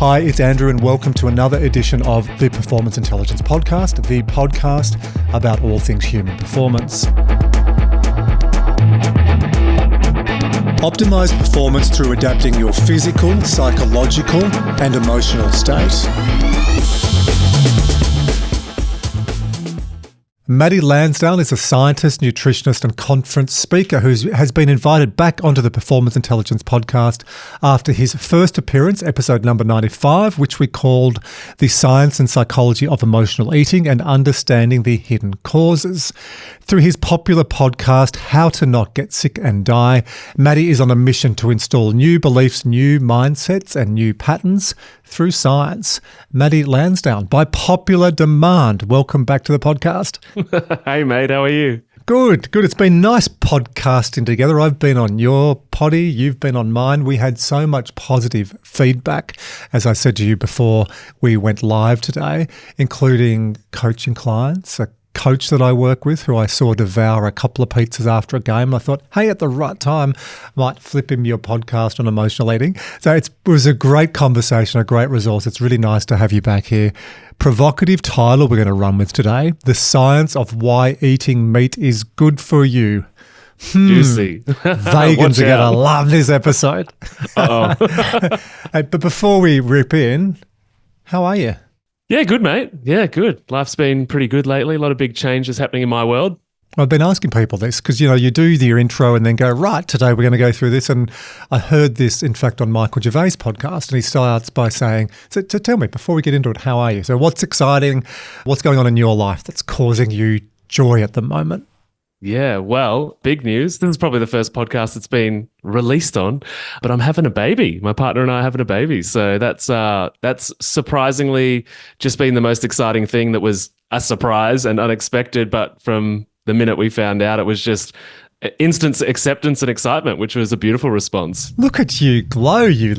Hi, it's Andrew and welcome to another edition of the Performance Intelligence Podcast, the podcast about all things human performance. Optimize performance through adapting your physical, psychological, and emotional state. Matty Lansdown is a scientist, nutritionist, and conference speaker who has been invited back onto the Performance Intelligence Podcast after his first appearance, episode number 95, which we called The Science and Psychology of Emotional Eating and Understanding the Hidden Causes. Through his popular podcast, How to Not Get Sick and Die, Matty is on a mission to install new beliefs, new mindsets, and new patterns through science. Matty Lansdown, by popular demand, welcome back to the podcast. Hey mate, how are you? Good. It's been nice podcasting together. I've been on your potty, you've been on mine. We had so much positive feedback, as I said to you before we went live today, including coaching clients, a coach that I work with who I saw devour a couple of pizzas after a game. I thought, hey, at the right time, might flip him your podcast on emotional eating. So it was a great conversation, a great resource. It's really nice to have you back here. Provocative title we're going to run with today, The Science of Why Eating Meat is Good for You. Juicy. Vegans are going to love this episode. Hey, but before we rip in, how are you? Yeah, good, mate. Yeah, good. Life's been pretty good lately. A lot of big changes happening in my world. I've been asking people this because, you do your intro and then go, right, today we're going to go through this. And I heard this, in fact, on Michael Gervais' podcast, and he starts by saying, so tell me, before we get into it, how are you? So what's exciting? What's going on in your life that's causing you joy at the moment? Yeah, well, big news. This is probably the first podcast that's been released on, but I'm having a baby. My partner and I are having a baby. So that's surprisingly just been the most exciting thing that was a surprise and unexpected. But from the minute we found out, it was just instant acceptance and excitement, which was a beautiful response. Look at you glow, you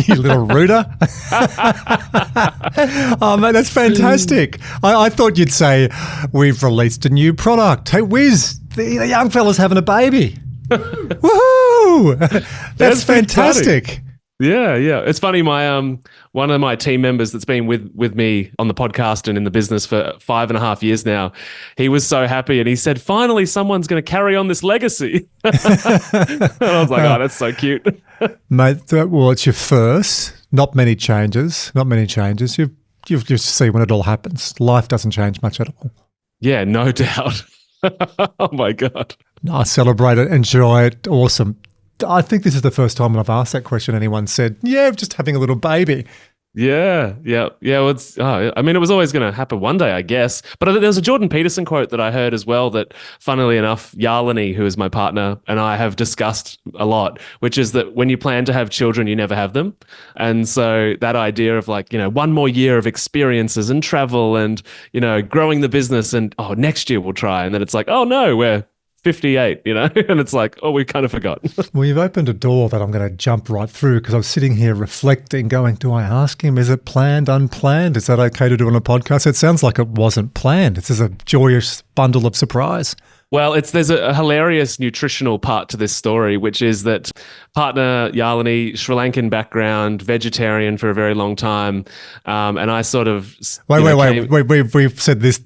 little rooter. Oh, man, that's fantastic. I thought you'd say, we've released a new product. Hey, Wiz, the young fella's having a baby. Woohoo! That's fantastic. Exciting. Yeah. It's funny. My one of my team members that's been with me on the podcast and in the business for 5.5 years now, he was so happy and he said, finally, someone's going to carry on this legacy. And I was like, oh, that's so cute. Mate, well, it's your first. Not many changes. You just see when it all happens. Life doesn't change much at all. Yeah, no doubt. Oh, my God. I celebrate it, enjoy it. Awesome. I think this is the first time when I've asked that question, anyone said, yeah, I'm just having a little baby. Yeah. Well, it was always going to happen one day, I guess. But there was a Jordan Peterson quote that I heard as well that, funnily enough, Yarlini, who is my partner, and I have discussed a lot, which is that when you plan to have children, you never have them. And so that idea of one more year of experiences and travel and, growing the business and, next year we'll try. And then it's like, oh no, we're 58, and it's like, oh, we kind of forgot. Well, you've opened a door that I'm going to jump right through because I was sitting here reflecting, going, do I ask him? Is it planned, unplanned? Is that okay to do on a podcast? It sounds like it wasn't planned. It's just a joyous bundle of surprise. Well, there's a hilarious nutritional part to this story, which is that partner Yarlini, Sri Lankan background, vegetarian for a very long time, and I sort of... Wait, we've said this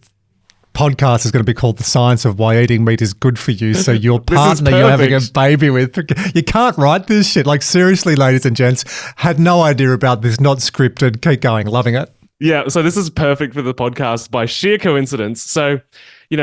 podcast is going to be called The Science of Why Eating Meat is Good for You. So your partner you're having a baby with, you can't write this shit. Like, seriously, ladies and gents, had no idea about this, not scripted. Keep going, loving it. Yeah, so this is perfect for the podcast by sheer coincidence. So,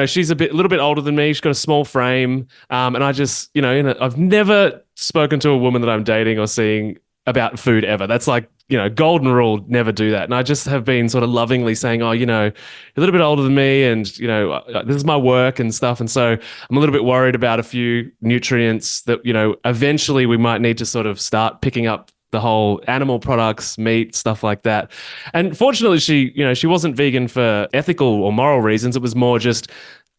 she's a little bit older than me. She's got a small frame. And I just, I've never spoken to a woman that I'm dating or seeing about food ever. That's like, golden rule, never do that. And I just have been sort of lovingly saying, oh, you're a little bit older than me and, this is my work and stuff. And so I'm a little bit worried about a few nutrients that, eventually we might need to sort of start picking up the whole animal products, meat, stuff like that. And fortunately, she wasn't vegan for ethical or moral reasons. It was more just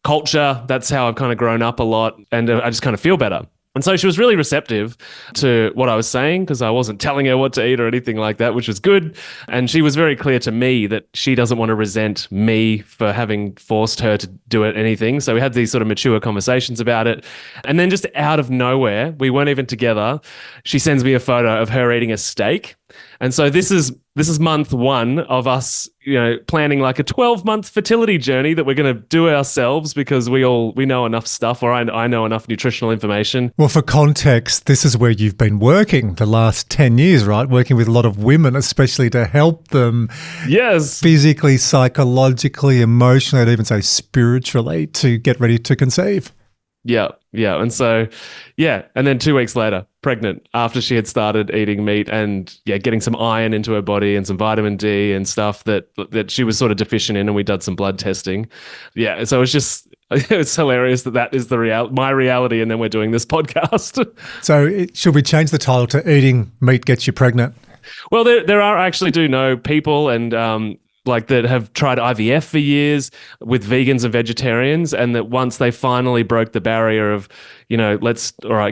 culture. That's how I've kind of grown up a lot. And I just kind of feel better. And so she was really receptive to what I was saying because I wasn't telling her what to eat or anything like that, which was good. And she was very clear to me that she doesn't want to resent me for having forced her to do anything. So we had these sort of mature conversations about it. And then just out of nowhere, we weren't even together, she sends me a photo of her eating a steak. And so this is month one of us, planning like a 12-month fertility journey that we're going to do ourselves because we know enough stuff, or I know enough nutritional information. Well, for context, this is where you've been working the last 10 years, right? Working with a lot of women, especially to help them physically, psychologically, emotionally, I'd even say spiritually, to get ready to conceive. Yeah. And so, and then 2 weeks later, pregnant after she had started eating meat and getting some iron into her body and some vitamin D and stuff that she was sort of deficient in, and we did some blood testing. Yeah, so it's hilarious that is my reality, and then we're doing this podcast. So should we change the title to Eating Meat Gets You Pregnant? Well, there are actually do know people and that have tried IVF for years with vegans and vegetarians, and that once they finally broke the barrier of,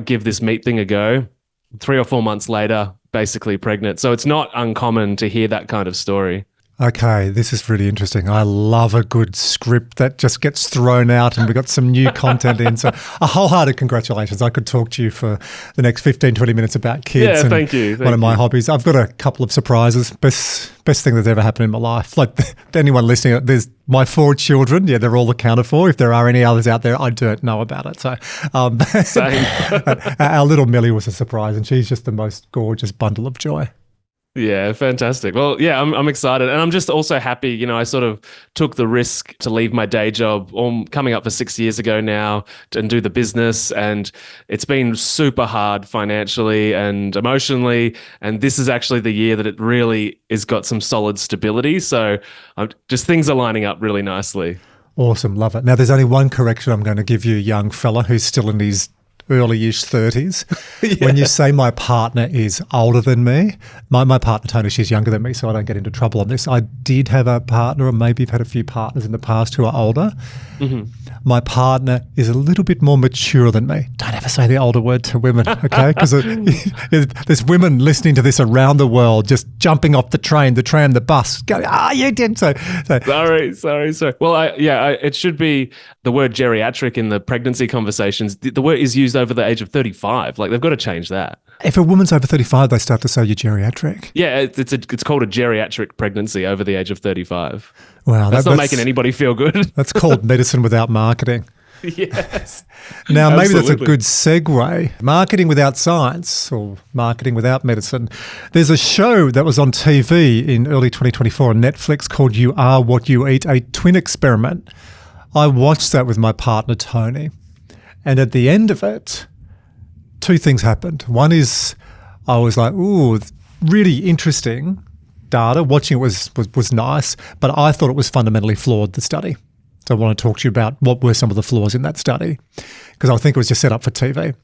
give this meat thing a go, 3 or 4 months later, basically pregnant. So it's not uncommon to hear that kind of story. Okay, this is really interesting. I love a good script that just gets thrown out and we got some new content in. So a wholehearted congratulations. I could talk to you for the next 15, 20 minutes about kids. Yeah, thank you. One of my hobbies. I've got a couple of surprises. Best thing that's ever happened in my life. Like anyone listening, there's my 4 children. Yeah, they're all accounted for. If there are any others out there, I don't know about it. So Same. Our little Millie was a surprise, and she's just the most gorgeous bundle of joy. Yeah, fantastic. Well, I'm excited. And I'm just also happy, I sort of took the risk to leave my day job coming up for 6 years ago now and do the business. And it's been super hard financially and emotionally. And this is actually the year that it really has got some solid stability. So just things are lining up really nicely. Awesome. Love it. Now, there's only one correction I'm going to give you, young fella who's still in his early-ish 30s. When you say my partner is older than me, my partner, Tony, she's younger than me, so I don't get into trouble on this. I did have a partner, or maybe have had a few partners in the past who are older. Mm-hmm. My partner is a little bit more mature than me. Don't ever say the older word to women, okay? Because there's women listening to this around the world just jumping off the train, the tram, the bus, going, you did. So. Sorry. Well, it should be the word geriatric in the pregnancy conversations. The word is used over the age of 35. Like, they've got to change that. If a woman's over 35, they start to say you're geriatric. Yeah, it's called a geriatric pregnancy over the age of 35. Wow. That's not making anybody feel good. That's called medicine without marketing. Yes. Now, maybe that's a good segue. Marketing without science, or marketing without medicine. There's a show that was on TV in early 2024 on Netflix called You Are What You Eat, a twin experiment. I watched that with my partner, Tony. And at the end of it, 2 things happened. One is I was like, ooh, really interesting data. Watching it was nice, but I thought it was fundamentally flawed, the study. So I want to talk to you about what were some of the flaws in that study, because I think it was just set up for TV.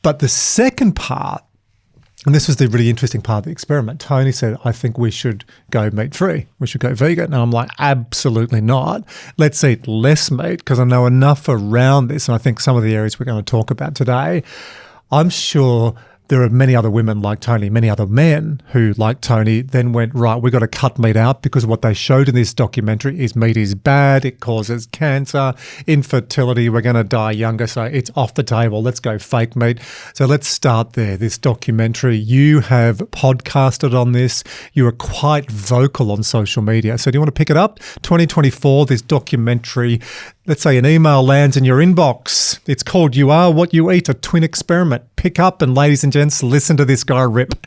But the second part, and this was the really interesting part of the experiment, Tony said, I think we should go meat-free. We should go vegan. And I'm like, absolutely not. Let's eat less meat, because I know enough around this. And I think some of the areas we're going to talk about today, I'm sure there are many other women like Tony, many other men who, like Tony, then went, right, we've got to cut meat out, because what they showed in this documentary is meat is bad, it causes cancer, infertility, we're going to die younger, so it's off the table, let's go fake meat. So let's start there, this documentary. You have podcasted on this, you are quite vocal on social media. So do you want to pick it up? 2024, this documentary, let's say an email lands in your inbox. It's called You Are What You Eat, a twin experiment. Pick up and, ladies and gents, listen to this guy rip.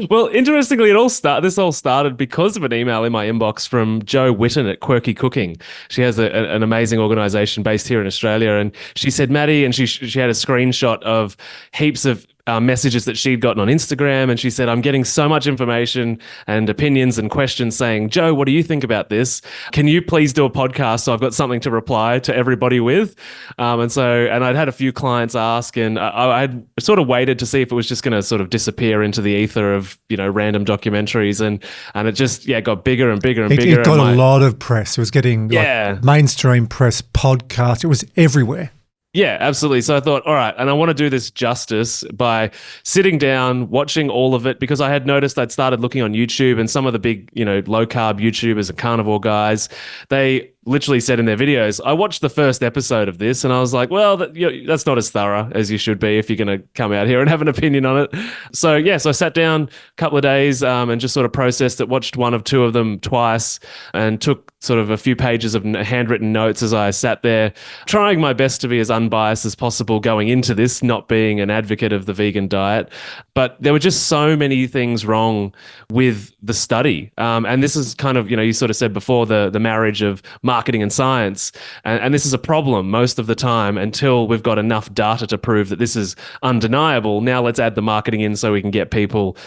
Well, interestingly, this all started because of an email in my inbox from Jo Whitten at Quirky Cooking. She has an amazing organisation based here in Australia, and she said, Matty, and she had a screenshot of heaps of messages that she'd gotten on Instagram, and she said, I'm getting so much information and opinions and questions saying, Joe, what do you think about this? Can you please do a podcast so I've got something to reply to everybody with? And I'd had a few clients ask, and I'd sort of waited to see if it was just going to sort of disappear into the ether of, random documentaries, and it just got bigger and bigger and bigger. It got a lot of press. It was getting like mainstream press, podcast. It was everywhere. Yeah, absolutely. So I thought, all right, and I want to do this justice by sitting down, watching all of it, because I had noticed I'd started looking on YouTube, and some of the big, low carb YouTubers and carnivore guys, they literally said in their videos, I watched the first episode of this and I was like, well, that's not as thorough as you should be if you're going to come out here and have an opinion on it. So, so I sat down a couple of days and just sort of processed it, watched one of two of them twice and took sort of a few pages of handwritten notes as I sat there, trying my best to be as unbiased as possible going into this, not being an advocate of the vegan diet. But there were just so many things wrong with the study. And this is kind of, you sort of said before, the marriage of marketing and science. And this is a problem most of the time until we've got enough data to prove that this is undeniable. Now let's add the marketing in so we can get people,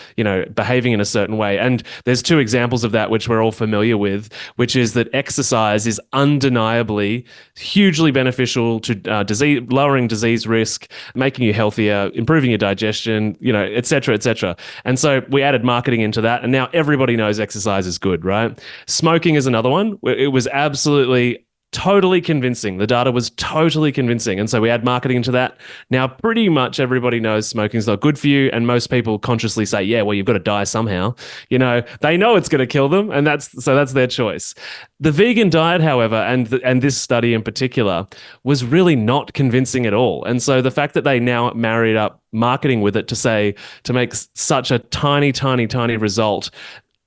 behaving in a certain way. And there's two examples of that, which we're all familiar with, which is that exercise is undeniably hugely beneficial to lowering disease risk, making you healthier, improving your digestion, et cetera, et cetera. And so we added marketing into that, and now everybody knows exercise is good, right? Smoking is another one. It was absolutely totally convincing. The data was totally convincing. And so we add marketing into that. Now, pretty much everybody knows smoking is not good for you. And most people consciously say, yeah, well, you've got to die somehow. They know it's going to kill them. And that's their choice. The vegan diet, however, and this study in particular, was really not convincing at all. And so the fact that they now married up marketing with it to make such a tiny, tiny, tiny result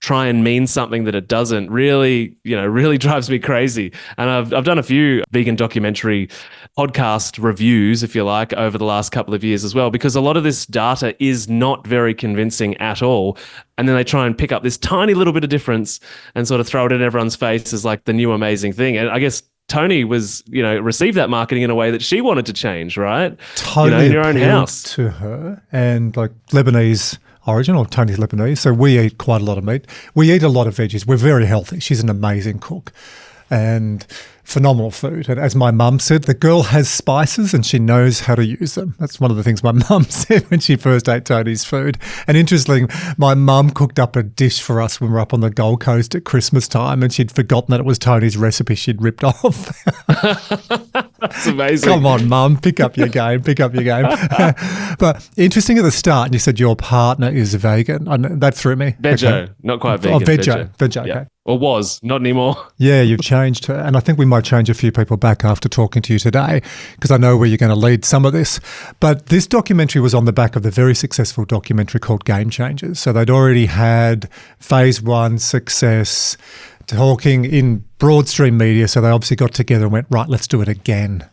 try and mean something that it doesn't really drives me crazy. And I've done a few vegan documentary podcast reviews, if you like, over the last couple of years as well, because a lot of this data is not very convincing at all. And then they try and pick up this tiny little bit of difference and sort of throw it in everyone's face as like the new amazing thing. And I guess Tony was, received that marketing in a way that she wanted to change, right? Totally in your own house. To her, and like Lebanese origin, or Tony's Lebanese, so we eat quite a lot of meat. We eat a lot of veggies. We're very healthy. She's an amazing cook and phenomenal food. And as my mum said, the girl has spices and she knows how to use them. That's one of the things my mum said when she first ate Tony's food. And interestingly, my mum cooked up a dish for us when we were up on the Gold Coast at Christmas time, and she'd forgotten that it was Tony's recipe she'd ripped off. That's amazing. Come on, Mum, pick up your game. But interesting at the start, and you said your partner is vegan. And that threw me. Veggie, okay. not quite vegan. Oh, veggie, yeah. okay. Or was, not anymore. Yeah, you've changed her. And I think we might change a few people back after talking to you today, because I know where you're going to lead some of this. But this documentary was on the back of the very successful documentary called Gamechangers. So they'd already had phase 1 success, talking in broadstream media. So they obviously got together and went, right, let's do it again.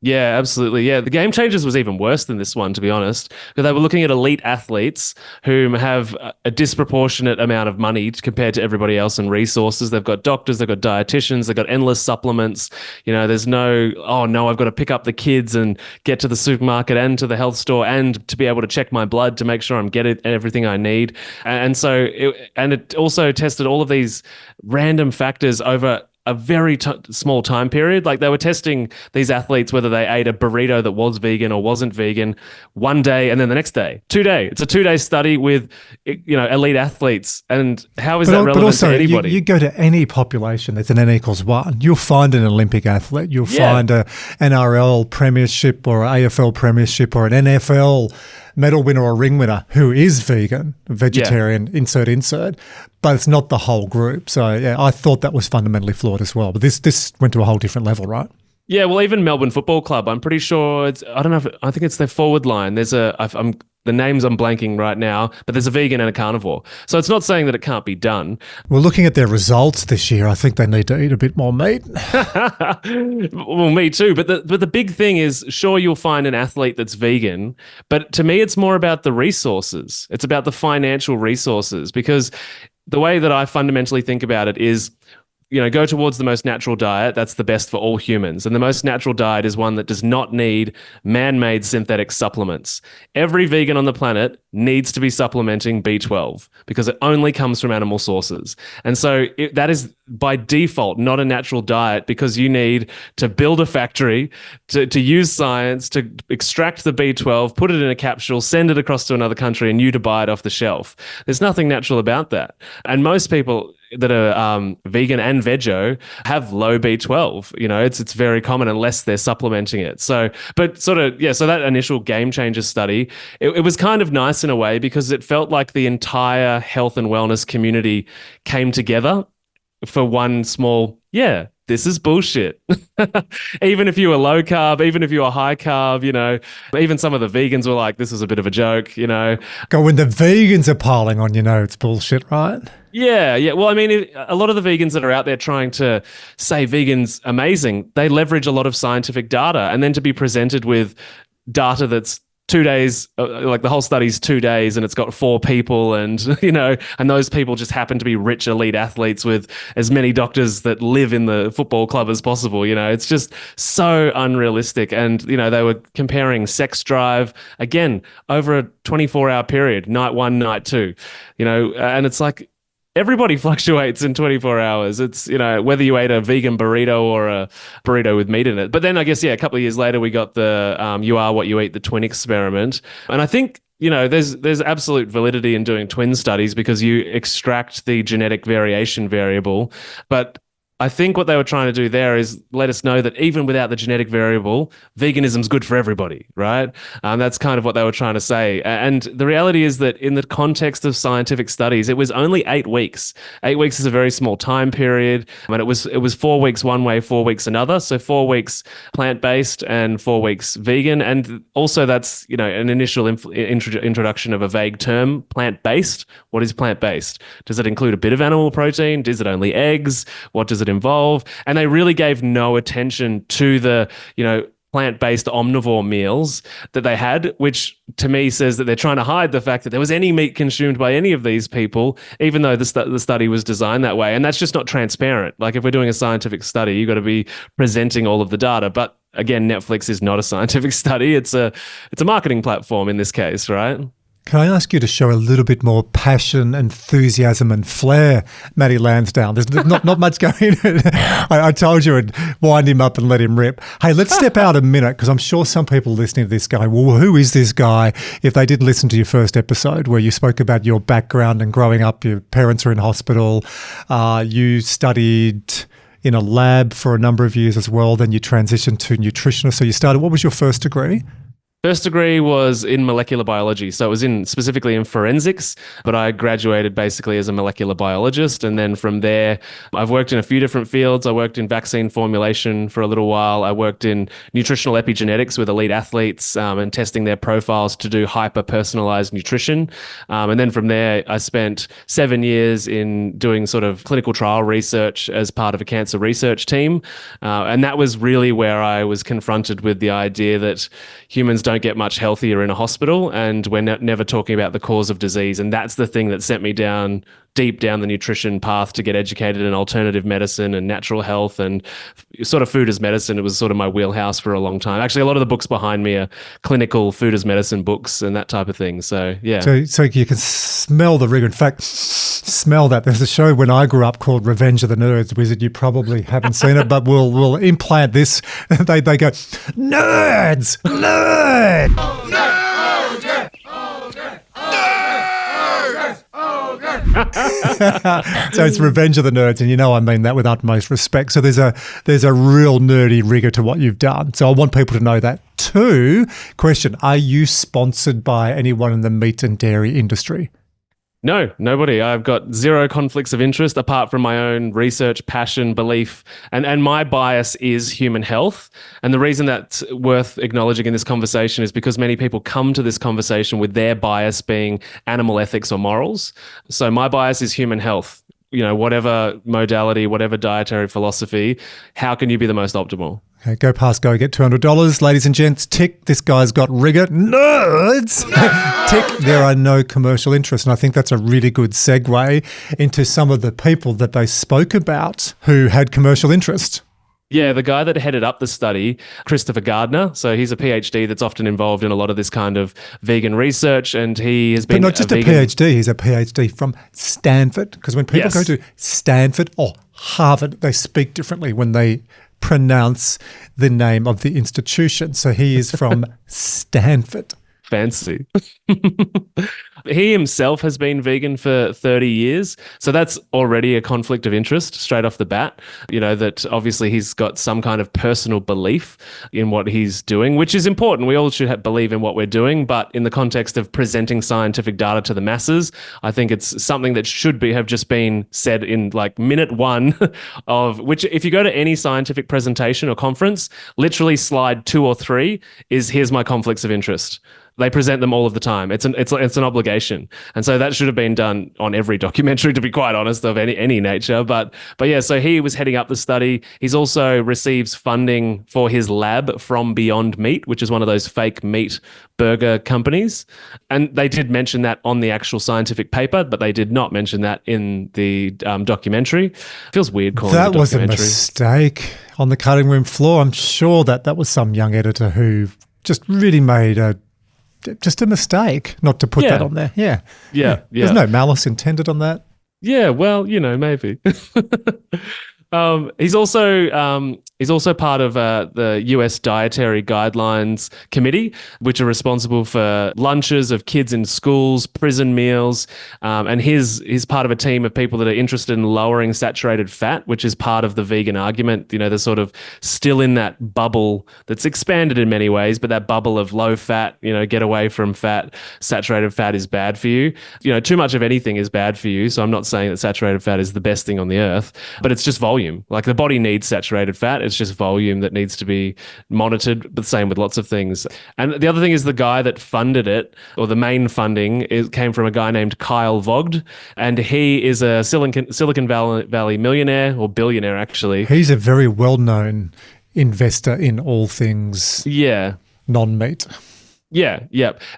Yeah, absolutely. Yeah, the Gamechangers was even worse than this one, to be honest, because they were looking at elite athletes whom have a disproportionate amount of money compared to everybody else and resources. They've got doctors, they've got dietitians, they've got endless supplements. There's no, oh no, I've got to pick up the kids and get to the supermarket and to the health store and to be able to check my blood to make sure I'm getting everything I need. And so it also tested all of these random factors over a very small time period. Like they were testing these athletes, whether they ate a burrito that was vegan or wasn't vegan, one day and then the next day, 2 day. It's a 2-day study with, elite athletes. And how is that relevant but also, to anybody? You go to any population that's an N equals 1, you'll find an Olympic athlete, you'll find a NRL premiership or AFL premiership or an NFL medal winner or ring winner who is vegan, vegetarian, insert, but it's not the whole group. So yeah, I thought that was fundamentally flawed as well. But this went to a whole different level, right? Yeah, well, even Melbourne Football Club, I'm pretty sure I think it's their forward line. There's the names I'm blanking right now, but there's a vegan and a carnivore. So it's not saying that it can't be done. Well, looking at their results this year, I think they need to eat a bit more meat. Well, me too. But the big thing is, sure, you'll find an athlete that's vegan, but to me, it's more about the resources. It's about the financial resources, because the way that I fundamentally think about it is, go towards the most natural diet. That's the best for all humans. And the most natural diet is one that does not need man-made synthetic supplements. Every vegan on the planet needs to be supplementing B12 because it only comes from animal sources. And so that is by default not a natural diet, because you need to build a factory, to use science, to extract the B12, put it in a capsule, send it across to another country, and you to buy it off the shelf. There's nothing natural about that. And most people that are vegan and veggie have low B12. It's very common unless they're supplementing it. So that initial Gamechangers study, it was kind of nice in a way, because it felt like the entire health and wellness community came together for one small, this is bullshit. Even if you were low carb, even if you were high carb, even some of the vegans were like, this is a bit of a joke. God, when the vegans are piling on, it's bullshit, right? Yeah, yeah. Well, I mean, a lot of the vegans that are out there trying to say vegans amazing, they leverage a lot of scientific data, and then to be presented with data that's 2 days, like the whole study's 2 days, and it's got 4 people, and and those people just happen to be rich elite athletes with as many doctors that live in the football club as possible. It's just so unrealistic. And they were comparing sex drive again over a 24-hour period, night 1, night 2. And it's like, everybody fluctuates in 24 hours. It's, whether you ate a vegan burrito or a burrito with meat in it. But then I guess, a couple of years later, we got the you are what you eat, the twin experiment. And I think, there's absolute validity in doing twin studies because you extract the genetic variation variable. But I think what they were trying to do there is let us know that even without the genetic variable, veganism's good for everybody, right? That's kind of what they were trying to say. And the reality is that in the context of scientific studies, it was only 8 weeks. 8 weeks is a very small time period. And it was 4 weeks one way, 4 weeks another. So 4 weeks plant-based and 4 weeks vegan. And also that's, an initial introduction of a vague term, plant-based. What is plant-based? Does it include a bit of animal protein? Is it only eggs? What does it involve? And they really gave no attention to the, plant-based omnivore meals that they had, which to me says that they're trying to hide the fact that there was any meat consumed by any of these people, even though the study was designed that way. And that's just not transparent. Like if we're doing a scientific study, you've got to be presenting all of the data. But again, Netflix is not a scientific study. It's a marketing platform in this case, right? Can I ask you to show a little bit more passion, enthusiasm and flair, Matty Lansdown? There's not much going in. I told you I'd wind him up and let him rip. Hey, let's step out a minute because I'm sure some people listening to this going, well, who is this guy? If they didn't listen to your first episode where you spoke about your background and growing up, your parents were in hospital, you studied in a lab for a number of years as well, then you transitioned to nutritionist. So what was your first degree? First degree was in molecular biology. So it was specifically in forensics, but I graduated basically as a molecular biologist. And then from there, I've worked in a few different fields. I worked in vaccine formulation for a little while. I worked in nutritional epigenetics with elite athletes and testing their profiles to do hyper-personalized nutrition. And then from there, I spent 7 years in doing sort of clinical trial research as part of a cancer research team. And that was really where I was confronted with the idea that humans don't get much healthier in a hospital, and we're never talking about the cause of disease. And that's the thing that sent me deep down the nutrition path to get educated in alternative medicine and natural health and sort of food as medicine. It was sort of my wheelhouse for a long time. Actually, a lot of the books behind me are clinical food as medicine books and that type of thing. So, yeah. So you can smell the rigor. In fact, smell that. There's a show when I grew up called Revenge of the Nerds, Wizard. You probably haven't seen it, but we'll implant this. They go, nerds, nerds. So it's Revenge of the Nerds, and I mean that with utmost respect. So there's a real nerdy rigor to what you've done. So I want people to know that too. Question: are you sponsored by anyone in the meat and dairy industry? No, nobody. I've got zero conflicts of interest apart from my own research, passion, belief, and my bias is human health. And the reason that's worth acknowledging in this conversation is because many people come to this conversation with their bias being animal ethics or morals. So my bias is human health. Whatever modality, whatever dietary philosophy, how can you be the most optimal? Okay, go past go, get $200. Ladies and gents, tick, this guy's got rigor. Nerds! Tick, there are no commercial interests. And I think that's a really good segue into some of the people that they spoke about who had commercial interest. Yeah, the guy that headed up the study, Christopher Gardner. So he's a PhD that's often involved in a lot of this kind of vegan research, and he has been. But not just a PhD, he's a PhD from Stanford. Because when people go to Stanford or Harvard, they speak differently when they pronounce the name of the institution. So he is from Stanford. Fancy. He himself has been vegan for 30 years. So that's already a conflict of interest straight off the bat. That obviously he's got some kind of personal belief in what he's doing, which is important. We all should believe in what we're doing. But in the context of presenting scientific data to the masses, I think it's something that should have just been said in like minute one of which, if you go to any scientific presentation or conference, literally slide 2 or 3 is here's my conflicts of interest. They present them all of the time. It's an obligation, and so that should have been done on every documentary, to be quite honest, of any nature. But yeah, so he was heading up the study. He's also receives funding for his lab from Beyond Meat, which is one of those fake meat burger companies, and they did mention that on the actual scientific paper, but they did not mention that in the documentary. Feels weird calling it a documentary. That was a mistake on the cutting room floor. I'm sure that was some young editor who just really made just a mistake not to put that on there. Yeah. There's no malice intended on that. Yeah, well, maybe. He's also part of the US Dietary Guidelines Committee, which are responsible for lunches of kids in schools, prison meals, and he's part of a team of people that are interested in lowering saturated fat, which is part of the vegan argument. They're sort of still in that bubble that's expanded in many ways, but that bubble of low fat, get away from fat. Saturated fat is bad for you. Too much of anything is bad for you. So I'm not saying that saturated fat is the best thing on the earth, but it's just volume. Like the body needs saturated fat. It's just volume that needs to be monitored, but same with lots of things. And the other thing is the guy that funded it, or the main funding, came from a guy named Kyle Vogt, and he is a Silicon Valley millionaire, or billionaire actually. He's a very well-known investor in all things non-meat. Yeah.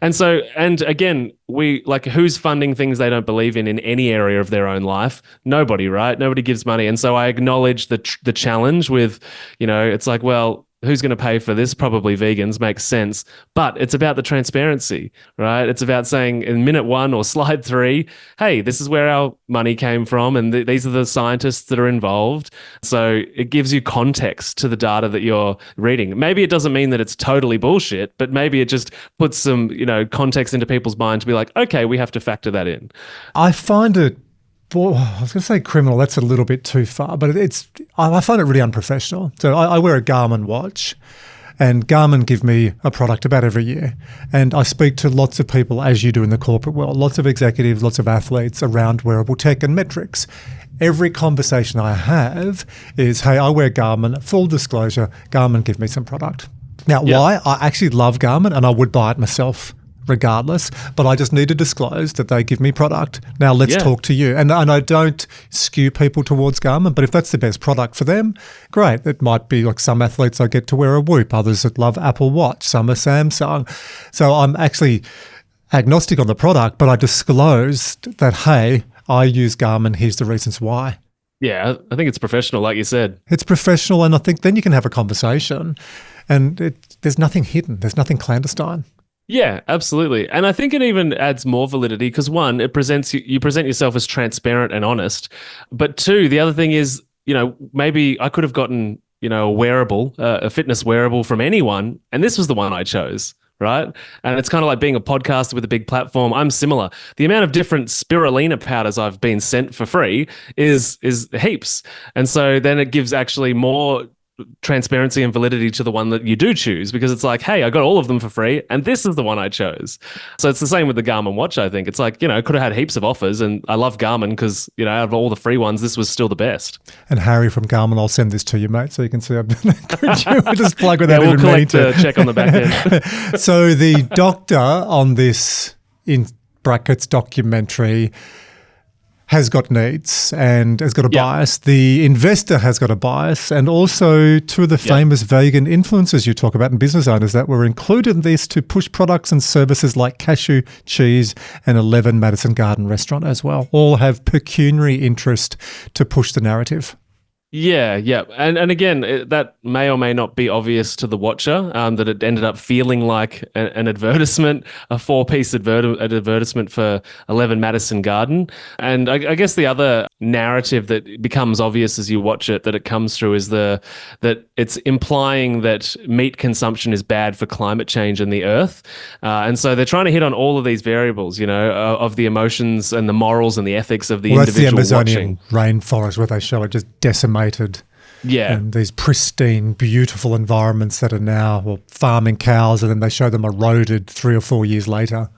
And again, who's funding things they don't believe in any area of their own life? Nobody, right? Nobody gives money. And so I acknowledge the challenge with, it's like, well, who's going to pay for this? Probably vegans, makes sense. But it's about the transparency, right? It's about saying in minute 1 or slide 3, hey, this is where our money came from, and these are the scientists that are involved. So it gives you context to the data that you're reading. Maybe it doesn't mean that it's totally bullshit, but maybe it just puts some, context into people's mind to be like, okay, we have to factor that in. I find it, I was going to say criminal, that's a little bit too far, but I find it really unprofessional. So I wear a Garmin watch, and Garmin give me a product about every year. And I speak to lots of people, as you do in the corporate world, lots of executives, lots of athletes around wearable tech and metrics. Every conversation I have is, hey, I wear Garmin, full disclosure, Garmin give me some product. Now, why? I actually love Garmin and I would buy it myself regardless, but I just need to disclose that they give me product. Now let's talk to you. And I don't skew people towards Garmin, but if that's the best product for them, great. It might be like some athletes I get to wear a Whoop, others that love Apple Watch, some are Samsung. So I'm actually agnostic on the product, but I disclosed that, hey, I use Garmin, here's the reasons why. Yeah, I think it's professional, like you said. It's professional, and I think then you can have a conversation, and there's nothing hidden, there's nothing clandestine. Yeah, absolutely. And I think it even adds more validity because, one, you present yourself as transparent and honest. But two, the other thing is, maybe I could have gotten, a wearable, a fitness wearable from anyone, and this was the one I chose, right? And it's kind of like being a podcaster with a big platform. I'm similar. The amount of different spirulina powders I've been sent for free is heaps. And so then it gives actually more transparency and validity to the one that you do choose, because it's like, hey, I got all of them for free and this is the one I chose. So it's the same with the Garmin watch. I think it's like, could have had heaps of offers, and I love Garmin because, out of all the free ones, this was still the best. And Harry from Garmin, I'll send this to you, mate, so you can see I've done a good job. Just plug without we'll even meaning to. Collect a check on the back end. So the doctor on this, in brackets, documentary has got needs and has got a bias. The investor has got a bias, and also two of the famous vegan influencers you talk about and business owners that were included in this to push products and services like cashew cheese and 11 Madison Garden Restaurant as well. All have pecuniary interest to push the narrative. Yeah, yeah. And again, that may or may not be obvious to the watcher, that it ended up feeling like an advertisement, a four-piece advertisement for 11 Madison Garden. And I guess the other narrative that becomes obvious as you watch it, that it comes through, is that it's implying that meat consumption is bad for climate change and the earth. And so they're trying to hit on all of these variables, of the emotions and the morals and the ethics of the individual that's the watching. Amazonian rainforest where they show it just decimated. Yeah. And these pristine, beautiful environments that are now farming cows, and then they show them eroded 3 or 4 years later.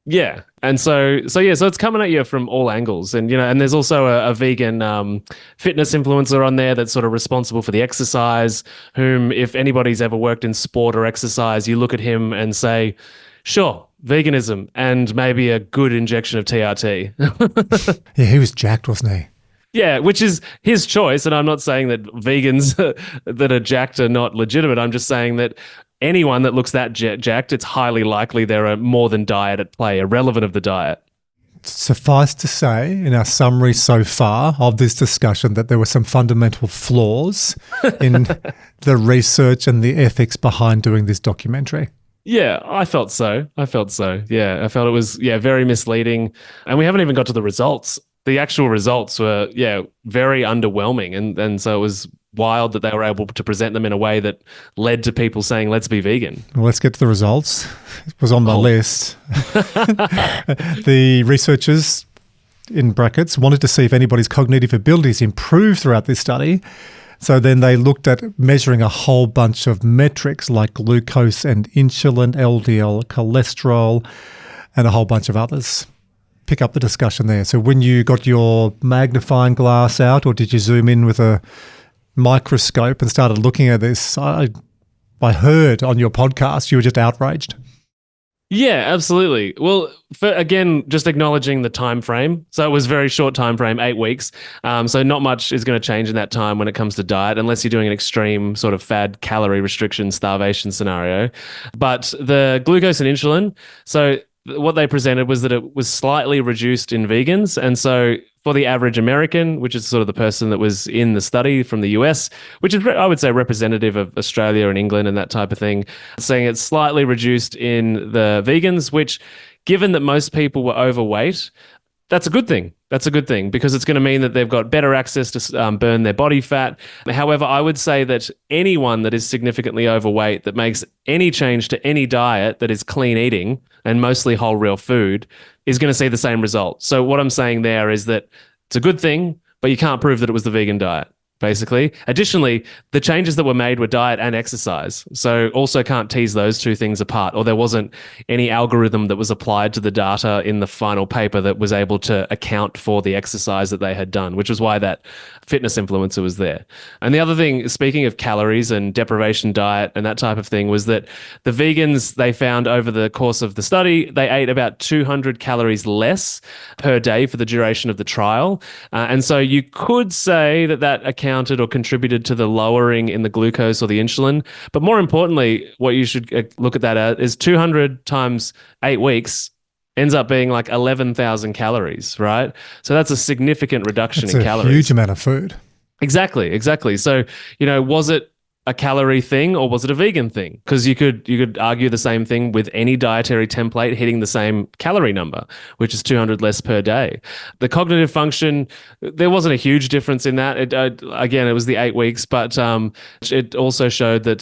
Yeah. And so it's coming at you from all angles. And, and there's also a vegan fitness influencer on there that's sort of responsible for the exercise, whom, if anybody's ever worked in sport or exercise, you look at him and say, sure, veganism and maybe a good injection of TRT. Yeah, he was jacked, wasn't he? Yeah, which is his choice. And I'm not saying that vegans that are jacked are not legitimate. I'm just saying that anyone that looks that jacked, it's highly likely there are more than diet at play, irrelevant of the diet. Suffice to say, in our summary so far of this discussion, that there were some fundamental flaws in the research and the ethics behind doing this documentary. Yeah, I felt so. Yeah, I felt it was, very misleading. And we haven't even got to the results. The actual results were, very underwhelming. And so it was wild that they were able to present them in a way that led to people saying, let's be vegan. Well, let's get to the results. It was on the list. The researchers, in brackets, wanted to see if anybody's cognitive abilities improved throughout this study. So then they looked at measuring a whole bunch of metrics like glucose and insulin, LDL, cholesterol, and a whole bunch of others. Pick up the discussion there. So when you got your magnifying glass out, or did you zoom in with a microscope and started looking at this, I heard on your podcast you were just outraged. Yeah, absolutely. Well, again, just acknowledging the time frame. So it was a very short time frame, 8 weeks. So not much is going to change in that time when it comes to diet, unless you're doing an extreme sort of fad calorie restriction starvation scenario. But the glucose and insulin, so what they presented was that it was slightly reduced in vegans. And so for the average American, which is sort of the person that was in the study from the US, which is, I would say, representative of Australia and England and that type of thing, saying it's slightly reduced in the vegans, which, given that most people were overweight, that's a good thing. That's a good thing, because it's going to mean that they've got better access to burn their body fat. However, I would say that anyone that is significantly overweight that makes any change to any diet that is clean eating and mostly whole real food is going to see the same result. So what I'm saying there is that it's a good thing, but you can't prove that it was the vegan diet, basically. Additionally, the changes that were made were diet and exercise. So also can't tease those two things apart, or there wasn't any algorithm that was applied to the data in the final paper that was able to account for the exercise that they had done, which was why that fitness influencer was there. And the other thing, speaking of calories and deprivation diet and that type of thing, was that the vegans, they found over the course of the study, they ate about 200 calories less per day for the duration of the trial. And so you could say that accounted or contributed to the lowering in the glucose or the insulin. But more importantly, what you should look at that at is 200 times 8 weeks ends up being like 11,000 calories, right? So that's a significant reduction in calories. That's a huge amount of food. Exactly. So, was it a calorie thing or was it a vegan thing? Because you could argue the same thing with any dietary template hitting the same calorie number, which is 200 less per day. The cognitive function, there wasn't a huge difference in that. Again, it was the 8 weeks, but it also showed that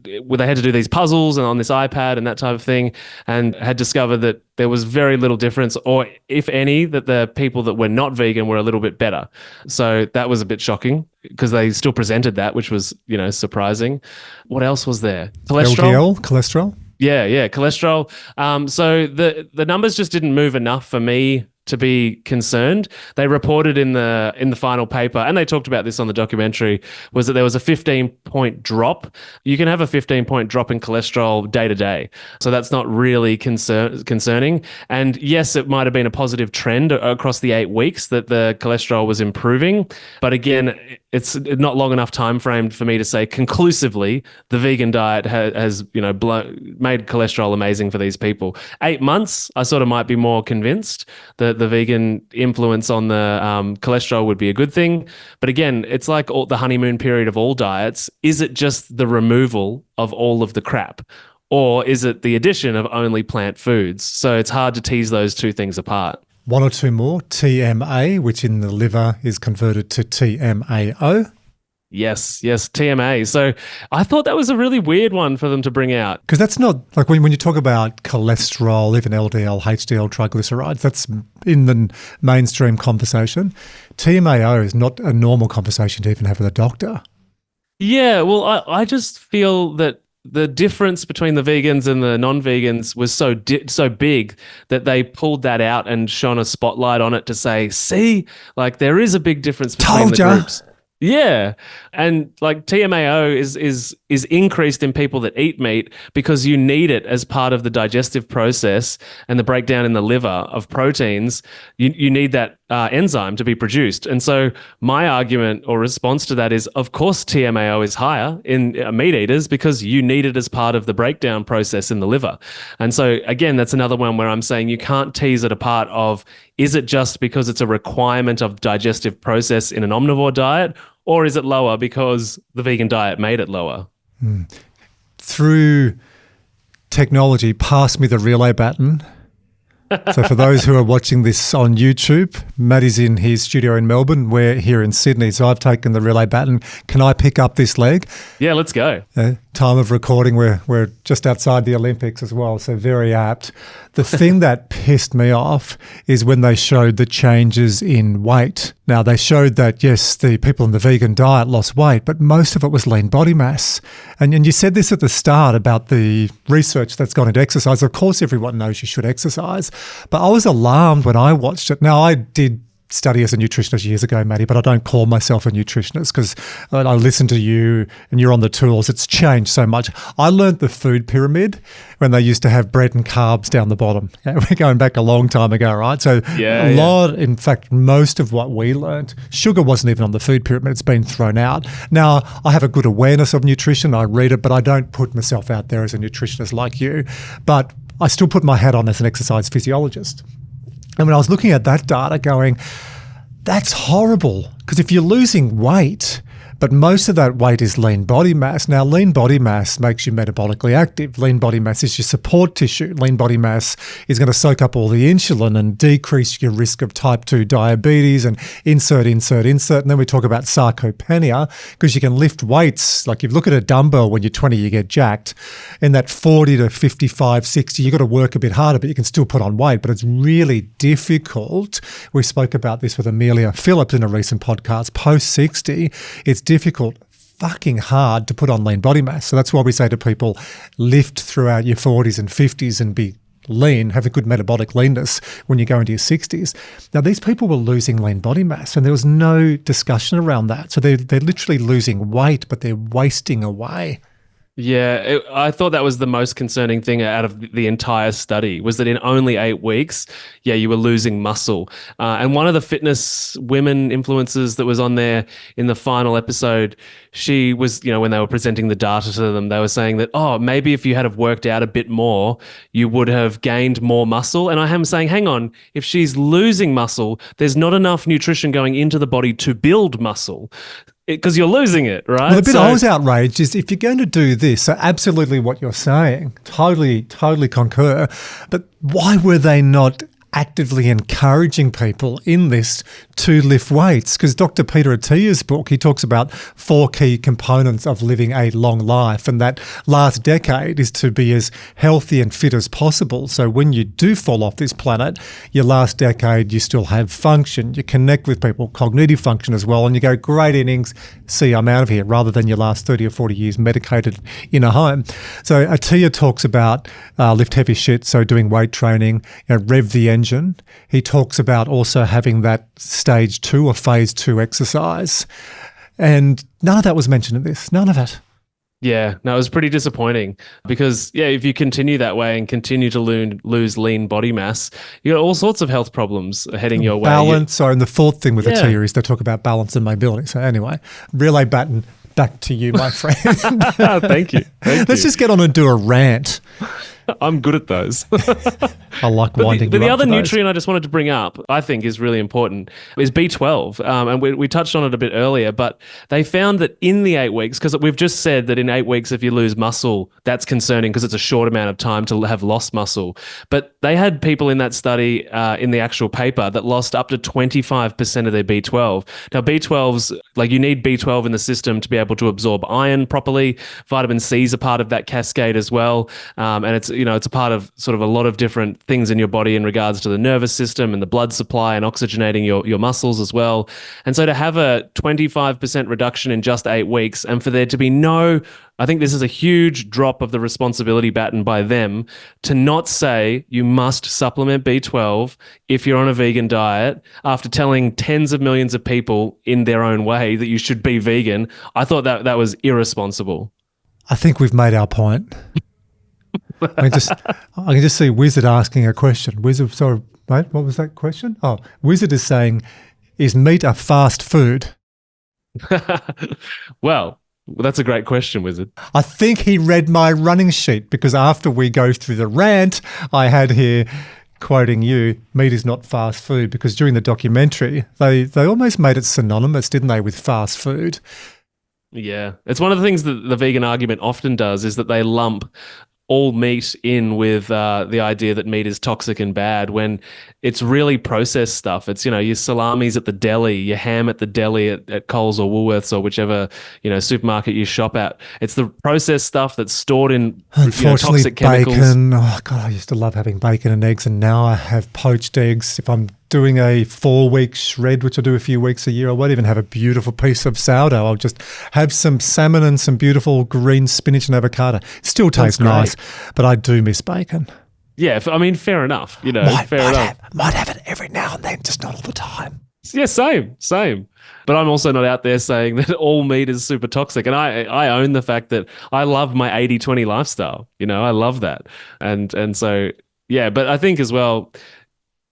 they had to do these puzzles and on this iPad and that type of thing, and had discovered that there was very little difference, or if any, that the people that were not vegan were a little bit better. So that was a bit shocking, because they still presented that, which was, surprising. What else was there? Cholesterol? Yeah, cholesterol. So the numbers just didn't move enough for me to be concerned. They reported in the final paper, and they talked about this on the documentary, was that there was a 15-point drop. You can have a 15-point drop in cholesterol day to day. So that's not really concerning. And yes, it might have been a positive trend across the 8 weeks that the cholesterol was improving. But again, it's not long enough time frame for me to say conclusively the vegan diet has made cholesterol amazing for these people. 8 months, I sort of might be more convinced that that the vegan influence on the cholesterol would be a good thing. But again, it's like the honeymoon period of all diets. Is it just the removal of all of the crap? Or is it the addition of only plant foods? So it's hard to tease those two things apart. One or two more, TMA, which in the liver is converted to TMAO. Yes, TMA. So I thought that was a really weird one for them to bring out. Because that's not, like when you talk about cholesterol, even LDL, HDL, triglycerides, that's in the mainstream conversation. TMAO is not a normal conversation to even have with a doctor. Yeah, well, I just feel that the difference between the vegans and the non-vegans was so big that they pulled that out and shone a spotlight on it to say, see, like there is a big difference between the groups. Yeah. And like TMAO is increased in people that eat meat because you need it as part of the digestive process and the breakdown in the liver of proteins. You need that enzyme to be produced. And so my argument or response to that is, of course, TMAO is higher in meat eaters because you need it as part of the breakdown process in the liver. And so again, that's another one where I'm saying you can't tease it apart of, is it just because it's a requirement of digestive process in an omnivore diet, or is it lower because the vegan diet made it lower? Through technology, pass me the relay baton. So for those who are watching this on YouTube, Matty's in his studio in Melbourne. We're here in Sydney. So I've taken the relay baton. Can I pick up this leg? Yeah, let's go. Time of recording, we're just outside the Olympics as well, so very apt. The thing that pissed me off is when they showed the changes in weight. Now, they showed that, yes, the people in the vegan diet lost weight, but most of it was lean body mass. And you said this at the start about the research that's gone into exercise. Of course, everyone knows you should exercise, but I was alarmed when I watched it. Now, I did study as a nutritionist years ago, Matty, but I don't call myself a nutritionist because I listen to you and you're on the tools. It's changed so much. I learned the food pyramid when they used to have bread and carbs down the bottom. We're going back a long time ago, right? So in fact, most of what we learned, sugar wasn't even on the food pyramid. It's been thrown out. Now, I have a good awareness of nutrition. I read it, but I don't put myself out there as a nutritionist like you. But I still put my hat on as an exercise physiologist. And when I was looking at that data going, that's horrible, because if you're losing weight, but most of that weight is lean body mass. Now, lean body mass makes you metabolically active. Lean body mass is your support tissue. Lean body mass is going to soak up all the insulin and decrease your risk of type 2 diabetes and insert. And then we talk about sarcopenia because you can lift weights. Like if you look at a dumbbell when you're 20, you get jacked. In that 40 to 55, 60, you've got to work a bit harder, but you can still put on weight. But it's really difficult. We spoke about this with Amelia Phillips in a recent podcast. Post 60, it's difficult, fucking hard to put on lean body mass. So that's why we say to people, lift throughout your 40s and 50s and be lean, have a good metabolic leanness when you go into your 60s. Now, these people were losing lean body mass and there was no discussion around that. So they're literally losing weight, but they're wasting away. Yeah, I thought that was the most concerning thing out of the entire study was that in only 8 weeks, you were losing muscle. And one of the fitness women influencers that was on there in the final episode, she was, when they were presenting the data to them, they were saying that, maybe if you had have worked out a bit more, you would have gained more muscle. And I am saying, hang on, if she's losing muscle, there's not enough nutrition going into the body to build muscle. Because you're losing it, right? Well, the bit I was outraged is if you're going to do this, so absolutely what you're saying, totally concur, but why were they not actively encouraging people in this to lift weights? Because Dr. Peter Attia's book, he talks about 4 key components of living a long life, and that last decade is to be as healthy and fit as possible. So when you do fall off this planet, your last decade, you still have function, you connect with people, cognitive function as well, and you go, great innings, see, I'm out of here, rather than your last 30 or 40 years medicated in a home. So Attia talks about lift heavy shit, so doing weight training, rev the engine. He talks about also having that stage 2 or phase 2 exercise. And none of that was mentioned in this. None of it. Yeah, no, it was pretty disappointing because, if you continue that way and continue to lose lean body mass, you got all sorts of health problems heading your way. Balance. And the fourth thing with Attia is they talk about balance and mobility. So anyway, relay baton back to you, my friend. Thank you. Let's just get on and do a rant. I'm good at those. I like winding But you the up other for those. nutrient I just wanted to bring up, I think is really important, is B12. And we touched on it a bit earlier, but they found that in the 8 weeks, because we've just said that in 8 weeks, if you lose muscle, that's concerning because it's a short amount of time to have lost muscle. But they had people in that study, in the actual paper, that lost up to 25% of their B12. Now, B12's, like, you need B12 in the system to be able to absorb iron properly. Vitamin C is a part of that cascade as well. And it's a part of sort of a lot of different things in your body in regards to the nervous system and the blood supply and oxygenating your muscles as well. And so to have a 25% reduction in just 8 weeks, and for there to be I think this is a huge drop of the responsibility baton by them to not say you must supplement B12 if you're on a vegan diet after telling tens of millions of people in their own way that you should be vegan. I thought that was irresponsible. I think we've made our point. I can just see Wizard asking a question. Wizard, sorry, mate, what was that question? Oh, Wizard is saying, is meat a fast food? Well, that's a great question, Wizard. I think he read my running sheet, because after we go through the rant, I had here, quoting you, meat is not fast food, because during the documentary, they almost made it synonymous, didn't they, with fast food? Yeah. It's one of the things that the vegan argument often does, is that they lump all meat in with the idea that meat is toxic and bad, when it's really processed stuff. It's, your salamis at the deli, your ham at the deli at Coles or Woolworths or whichever, supermarket you shop at. It's the processed stuff that's stored in Unfortunately, toxic chemicals. bacon. Oh, God, I used to love having bacon and eggs, and now I have poached eggs. If I'm doing a 4-week shred, which I do a few weeks a year, I won't even have a beautiful piece of sourdough. I'll just have some salmon and some beautiful green spinach and avocado. Still tastes nice, but I do miss bacon. Yeah, fair enough. Might enough. have it every now and then, just not all the time. Yeah, same. But I'm also not out there saying that all meat is super toxic. And I own the fact that I love my 80-20 lifestyle. I love that. And so, yeah, but I think as well,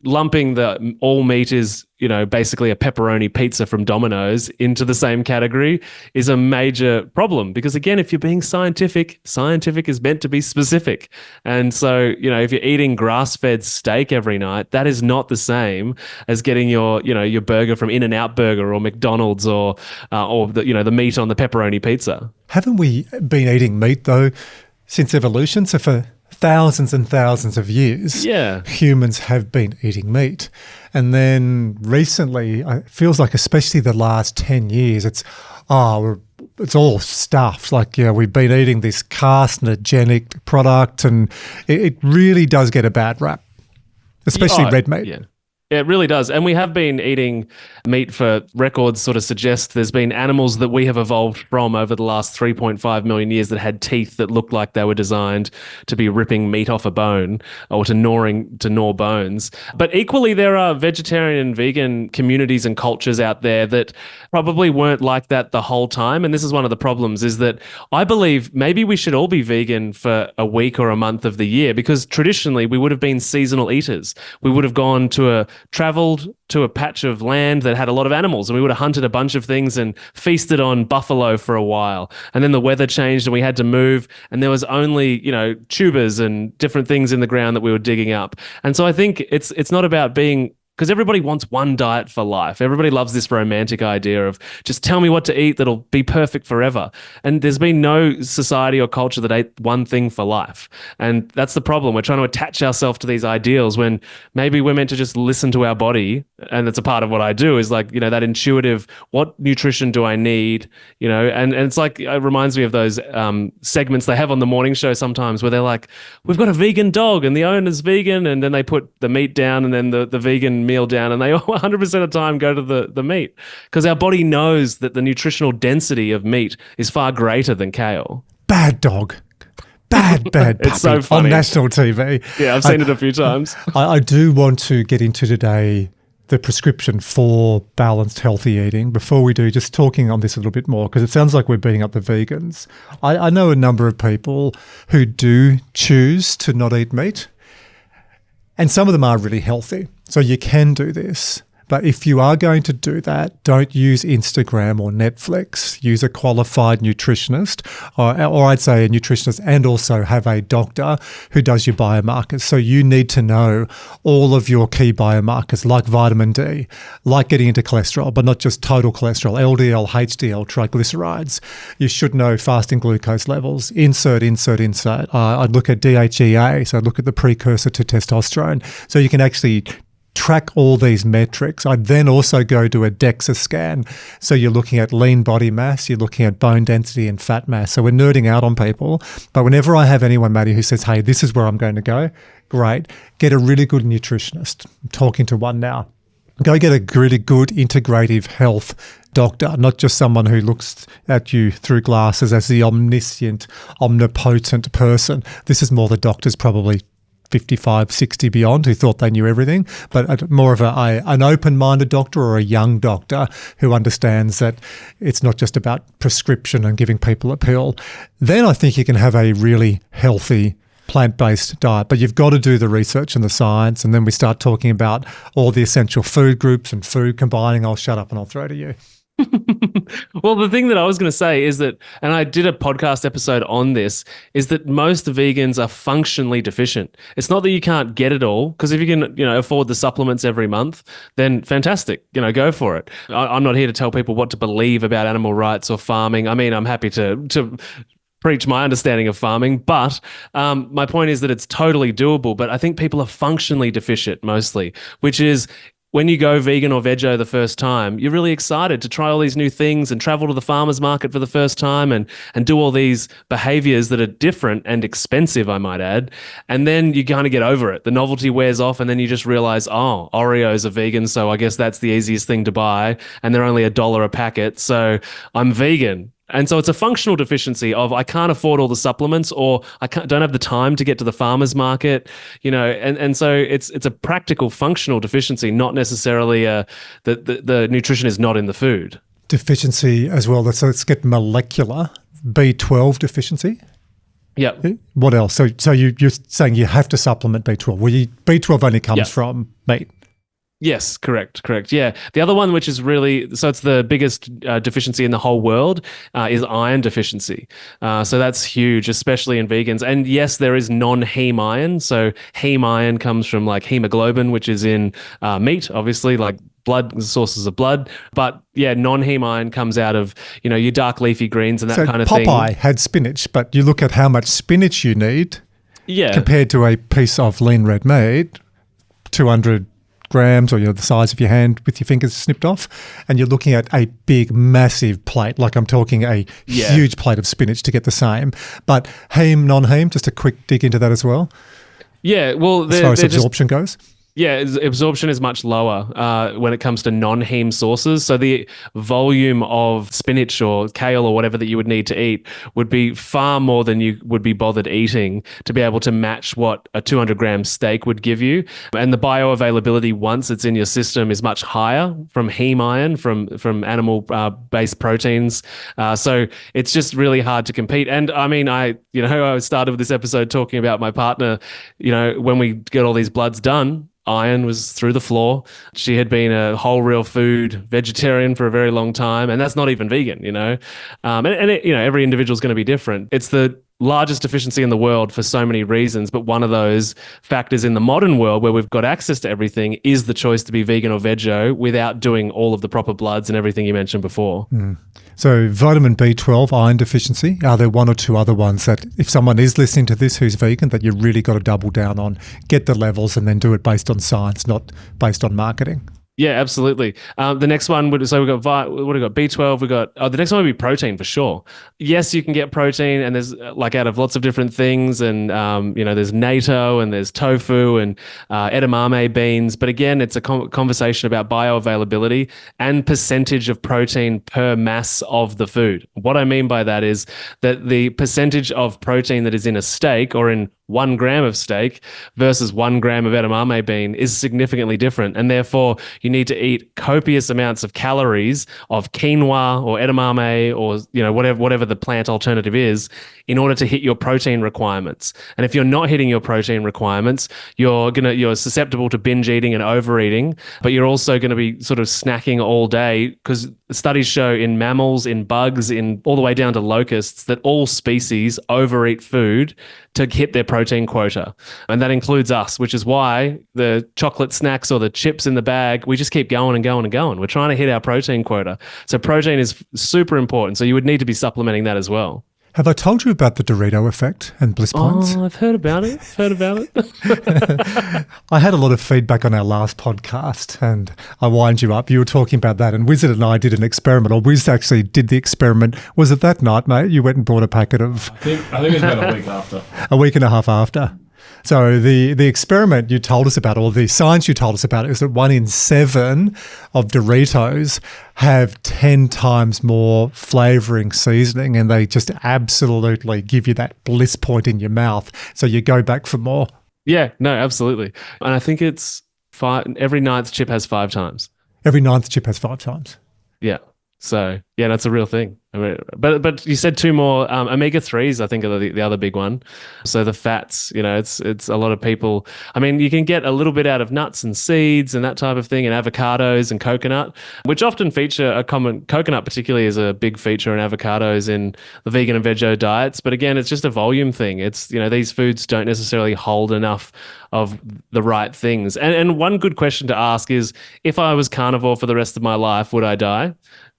lumping the all meat is, basically a pepperoni pizza from Domino's into the same category is a major problem. Because again, if you're being scientific is meant to be specific. And so, if you're eating grass-fed steak every night, that is not the same as getting your burger from In-N-Out Burger or McDonald's or the meat on the pepperoni pizza. Haven't we been eating meat, though, since evolution? So for thousands and thousands of years, humans have been eating meat. And then recently, it feels like especially the last 10 years, it's all stuff. Like, we've been eating this carcinogenic product, and it really does get a bad rap, especially red meat. Yeah. Yeah, it really does. And we have been eating meat for records sort of suggest there's been animals that we have evolved from over the last 3.5 million years that had teeth that looked like they were designed to be ripping meat off a bone or to gnaw bones. But equally, there are vegetarian and vegan communities and cultures out there that probably weren't like that the whole time. And this is one of the problems, is that I believe maybe we should all be vegan for a week or a month of the year, because traditionally we would have been seasonal eaters. We would have traveled to a patch of land that had a lot of animals, and we would have hunted a bunch of things and feasted on buffalo for a while. And then the weather changed and we had to move, and there was only, tubers and different things in the ground that we were digging up. And so I think it's not about being, because everybody wants one diet for life. Everybody loves this romantic idea of just tell me what to eat that'll be perfect forever. And there's been no society or culture that ate one thing for life. And that's the problem. We're trying to attach ourselves to these ideals when maybe we're meant to just listen to our body. And that's a part of what I do, is like, that intuitive, what nutrition do I need? And it's like, it reminds me of those segments they have on the morning show sometimes where they're like, we've got a vegan dog and the owner's vegan, and then they put the meat down and then the vegan meal down, and they 100% of the time go to the meat, because our body knows that the nutritional density of meat is far greater than kale. Bad dog. Bad puppy. It's so funny. On national TV. Yeah, I've seen it a few times. I do want to get into today the prescription for balanced, healthy eating. Before we do, just talking on this a little bit more, because it sounds like we're beating up the vegans. I know a number of people who do choose to not eat meat, and some of them are really healthy. So you can do this. But if you are going to do that, don't use Instagram or Netflix. Use a qualified nutritionist, or I'd say a nutritionist, and also have a doctor who does your biomarkers. So you need to know all of your key biomarkers, like vitamin D, like getting into cholesterol, but not just total cholesterol, LDL, HDL, triglycerides. You should know fasting glucose levels, insert. I'd look at DHEA, so I'd look at the precursor to testosterone. So you can actually track all these metrics. I'd then also go to a DEXA scan. So you're looking at lean body mass, you're looking at bone density and fat mass. So we're nerding out on people. But whenever I have anyone, Matty, who says, hey, this is where I'm going to go, great. Get a really good nutritionist. I'm talking to one now. Go get a really good integrative health doctor, not just someone who looks at you through glasses as the omniscient, omnipotent person. This is more the doctors probably 55, 60 beyond who thought they knew everything, but more of an open-minded doctor or a young doctor who understands that it's not just about prescription and giving people a pill. Then I think you can have a really healthy plant-based diet, but you've got to do the research and the science, and then we start talking about all the essential food groups and food combining. I'll shut up and I'll throw to you. Well, the thing that I was going to say is that, and I did a podcast episode on this, is that most vegans are functionally deficient. It's not that you can't get it all, because if you can, afford the supplements every month, then fantastic, go for it. I'm not here to tell people what to believe about animal rights or farming. I mean, I'm happy to preach my understanding of farming, but my point is that it's totally doable. But I think people are functionally deficient mostly, which is, when you go vegan or veggie the first time, you're really excited to try all these new things and travel to the farmer's market for the first time and do all these behaviors that are different and expensive, I might add. And then you kind of get over it. The novelty wears off, and then you just realize, oh, Oreos are vegan, so I guess that's the easiest thing to buy, and they're only $1 a packet, so I'm vegan. And so it's a functional deficiency of, I can't afford all the supplements, or don't have the time to get to the farmer's market, and so it's a practical functional deficiency, not necessarily the nutrition is not in the food. Deficiency as well. So let's get molecular. B12 deficiency. Yeah. What else? So you're saying you have to supplement B12. Well, B12 only comes from meat. Yes, correct. Yeah. The other one, which is so it's the biggest deficiency in the whole world, is iron deficiency. So that's huge, especially in vegans. And yes, there is non-heme iron. So heme iron comes from like hemoglobin, which is in meat, obviously, like blood, sources of blood. But yeah, non-heme iron comes out of, your dark leafy greens and that kind of thing. Popeye had spinach, but you look at how much spinach you need compared to a piece of lean red meat, 200 grams, or the size of your hand with your fingers snipped off, and you're looking at a big, massive plate. Like I'm talking a huge plate of spinach to get the same. But heme, non-heme, just a quick dig into that as well. Yeah, well, as far as absorption goes. Yeah, absorption is much lower when it comes to non-heme sources. So the volume of spinach or kale or whatever that you would need to eat would be far more than you would be bothered eating to be able to match what a 200-gram steak would give you. And the bioavailability, once it's in your system, is much higher from heme iron, from animal-based proteins. So it's just really hard to compete. And I mean, I started this episode talking about my partner. When we get all these bloods done, iron was through the floor. She had been a whole real food vegetarian for a very long time, and that's not even vegan, every individual is going to be different. It's the largest deficiency in the world for so many reasons, but one of those factors in the modern world where we've got access to everything is the choice to be vegan or veggie without doing all of the proper bloods and everything you mentioned before. So vitamin B12, iron deficiency, are there one or two other ones that if someone is listening to this who's vegan that you really got to double down on, get the levels and then do it based on science, not based on marketing? Yeah, absolutely. The next one we've got B12. The next one would be protein for sure. Yes, you can get protein, and there's out of lots of different things, and there's natto and there's tofu and edamame beans. But again, it's a conversation about bioavailability and percentage of protein per mass of the food. What I mean by that is that the percentage of protein that is in a steak or in 1 gram of steak versus 1 gram of edamame bean is significantly different. And therefore, you need to eat copious amounts of calories of quinoa or edamame or whatever the plant alternative is in order to hit your protein requirements. And if you're not hitting your protein requirements, you're susceptible to binge eating and overeating, but you're also going to be sort of snacking all day, because studies show in mammals, in bugs, in all the way down to locusts, that all species overeat food to hit their protein quota. And that includes us, which is why the chocolate snacks or the chips in the bag, we just keep going and going and going. We're trying to hit our protein quota. So protein is super important. So you would need to be supplementing that as well. Have I told you about the Dorito effect and bliss points? Oh, I've heard about it. I had a lot of feedback on our last podcast, and I wind you up. You were talking about that, and Wizard and I did an experiment, or Wiz actually did the experiment. Was it that night, mate? You went and bought a packet of... I think it was about a week after. A week and a half after. So the experiment you told us about, or the science you told us about, is that 1 in 7 of Doritos have 10 times more flavouring seasoning, and they just absolutely give you that bliss point in your mouth. So you go back for more. Yeah, no, absolutely. And I think it's every 9th chip has 5 times. Every 9th chip has 5 times. Yeah. So yeah, that's a real thing. I mean, but you said 2 more omega-3s, I think, are the other big one. So the fats, it's a lot of people. I mean, you can get a little bit out of nuts and seeds and that type of thing, and avocados and coconut, which often feature a common coconut, particularly, is a big feature, in avocados in the vegan and veggie diets. But again, it's just a volume thing. It's these foods don't necessarily hold enough of the right things. And one good question to ask is, if I was carnivore for the rest of my life, would I die?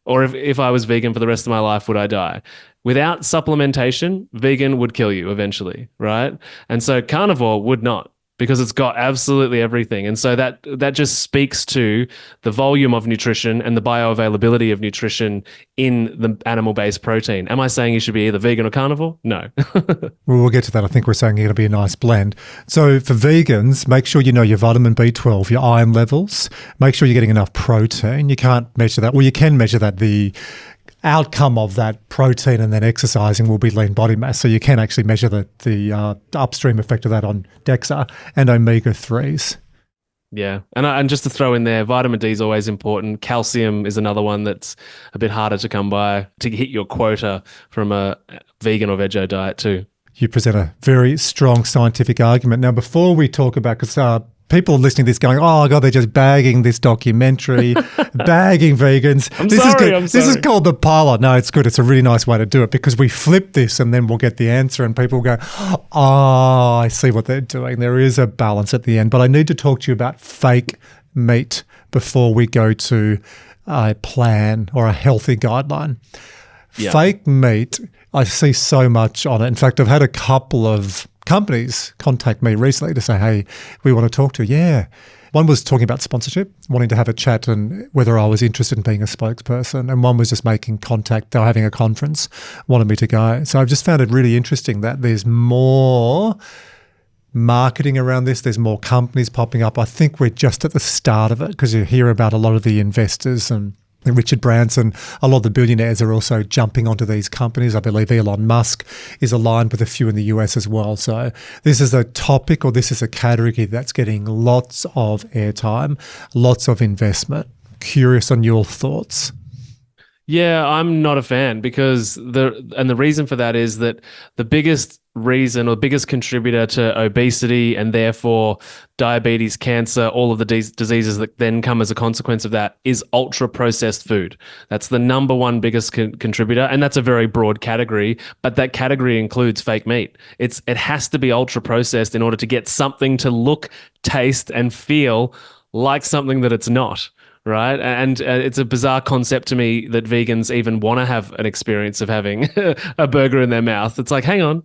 Or if I was vegan for the rest of my life, would I die? Without supplementation, vegan would kill you eventually, right? And so carnivore would not, because it's got absolutely everything. And so that just speaks to the volume of nutrition and the bioavailability of nutrition in the animal-based protein. Am I saying you should be either vegan or carnivore? No. Well, we'll get to that. I think we're saying it'll be a nice blend. So for vegans, make sure you know your vitamin B12, your iron levels. Make sure you're getting enough protein. You can't measure that. Well, you can measure that. The outcome of that protein and then exercising will be lean body mass. So you can actually measure the upstream effect of that on DEXA and omega-3s. Yeah. And just to throw in there, vitamin D is always important. Calcium is another one that's a bit harder to come by to hit your quota from a vegan or veggie diet too. You present a very strong scientific argument. Now, before we talk about, because people are listening to this going, oh, God, they're just bagging this documentary, bagging vegans. I'm sorry. This is called the pilot. No, it's good. It's a really nice way to do it, because we flip this and then we'll get the answer and people go, oh, I see what they're doing. There is a balance at the end. But I need to talk to you about fake meat before we go to a plan or a healthy guideline. Yeah. Fake meat, I see so much on it. In fact, I've had a couple of companies contact me recently to say, hey, we want to talk to you. Yeah. One was talking about sponsorship, wanting to have a chat and whether I was interested in being a spokesperson. And one was just making contact. They were having a conference, wanted me to go. So I've just found it really interesting that there's more marketing around this. There's more companies popping up. I think we're just at the start of it, because you hear about a lot of the investors and Richard Branson, a lot of the billionaires are also jumping onto these companies. I believe Elon Musk is aligned with a few in the US as well. So this is a topic, or this is a category that's getting lots of airtime, lots of investment. Curious on your thoughts. Yeah, I'm not a fan, because the reason for that is that the biggest reason or biggest contributor to obesity and therefore diabetes, cancer, all of the diseases that then come as a consequence of that is ultra-processed food. That's the number one biggest contributor, and that's a very broad category, but that category includes fake meat. It has to be ultra-processed in order to get something to look, taste, and feel like something that it's not. Right. And it's a bizarre concept to me that vegans even want to have an experience of having a burger in their mouth. It's like, hang on,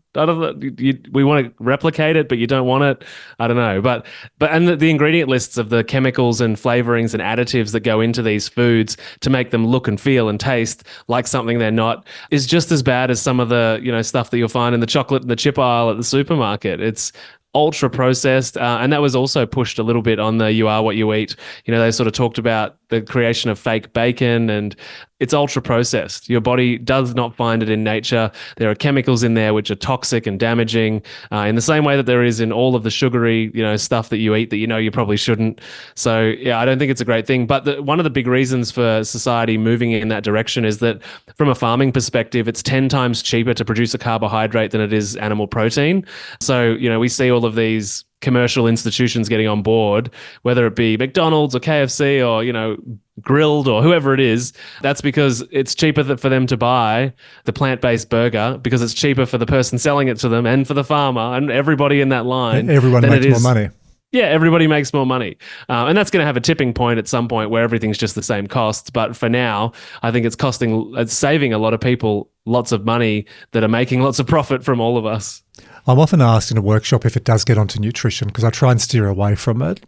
we want to replicate it, but you don't want it. I don't know. But the ingredient lists of the chemicals and flavorings and additives that go into these foods to make them look and feel and taste like something they're not is just as bad as some of the, stuff that you'll find in the chocolate and the chip aisle at the supermarket. It's ultra processed. And that was also pushed a little bit on the You Are What You Eat. They sort of talked about the creation of fake bacon, and it's ultra processed. Your body does not find it in nature. There are chemicals in there which are toxic and damaging, in the same way that there is in all of the sugary, stuff that you eat that you probably shouldn't. So yeah, I don't think it's a great thing. But one of the big reasons for society moving in that direction is that from a farming perspective, it's 10 times cheaper to produce a carbohydrate than it is animal protein. So, we see all of these commercial institutions getting on board, whether it be McDonald's or KFC or, Grilled or whoever it is. That's because it's cheaper for them to buy the plant-based burger, because it's cheaper for the person selling it to them and for the farmer and everybody in that line. Everyone makes more money. Yeah, everybody makes more money. And that's going to have a tipping point at some point where everything's just the same cost. But for now, I think it's saving a lot of people lots of money that are making lots of profit from all of us. I'm often asked in a workshop if it does get onto nutrition, because I try and steer away from it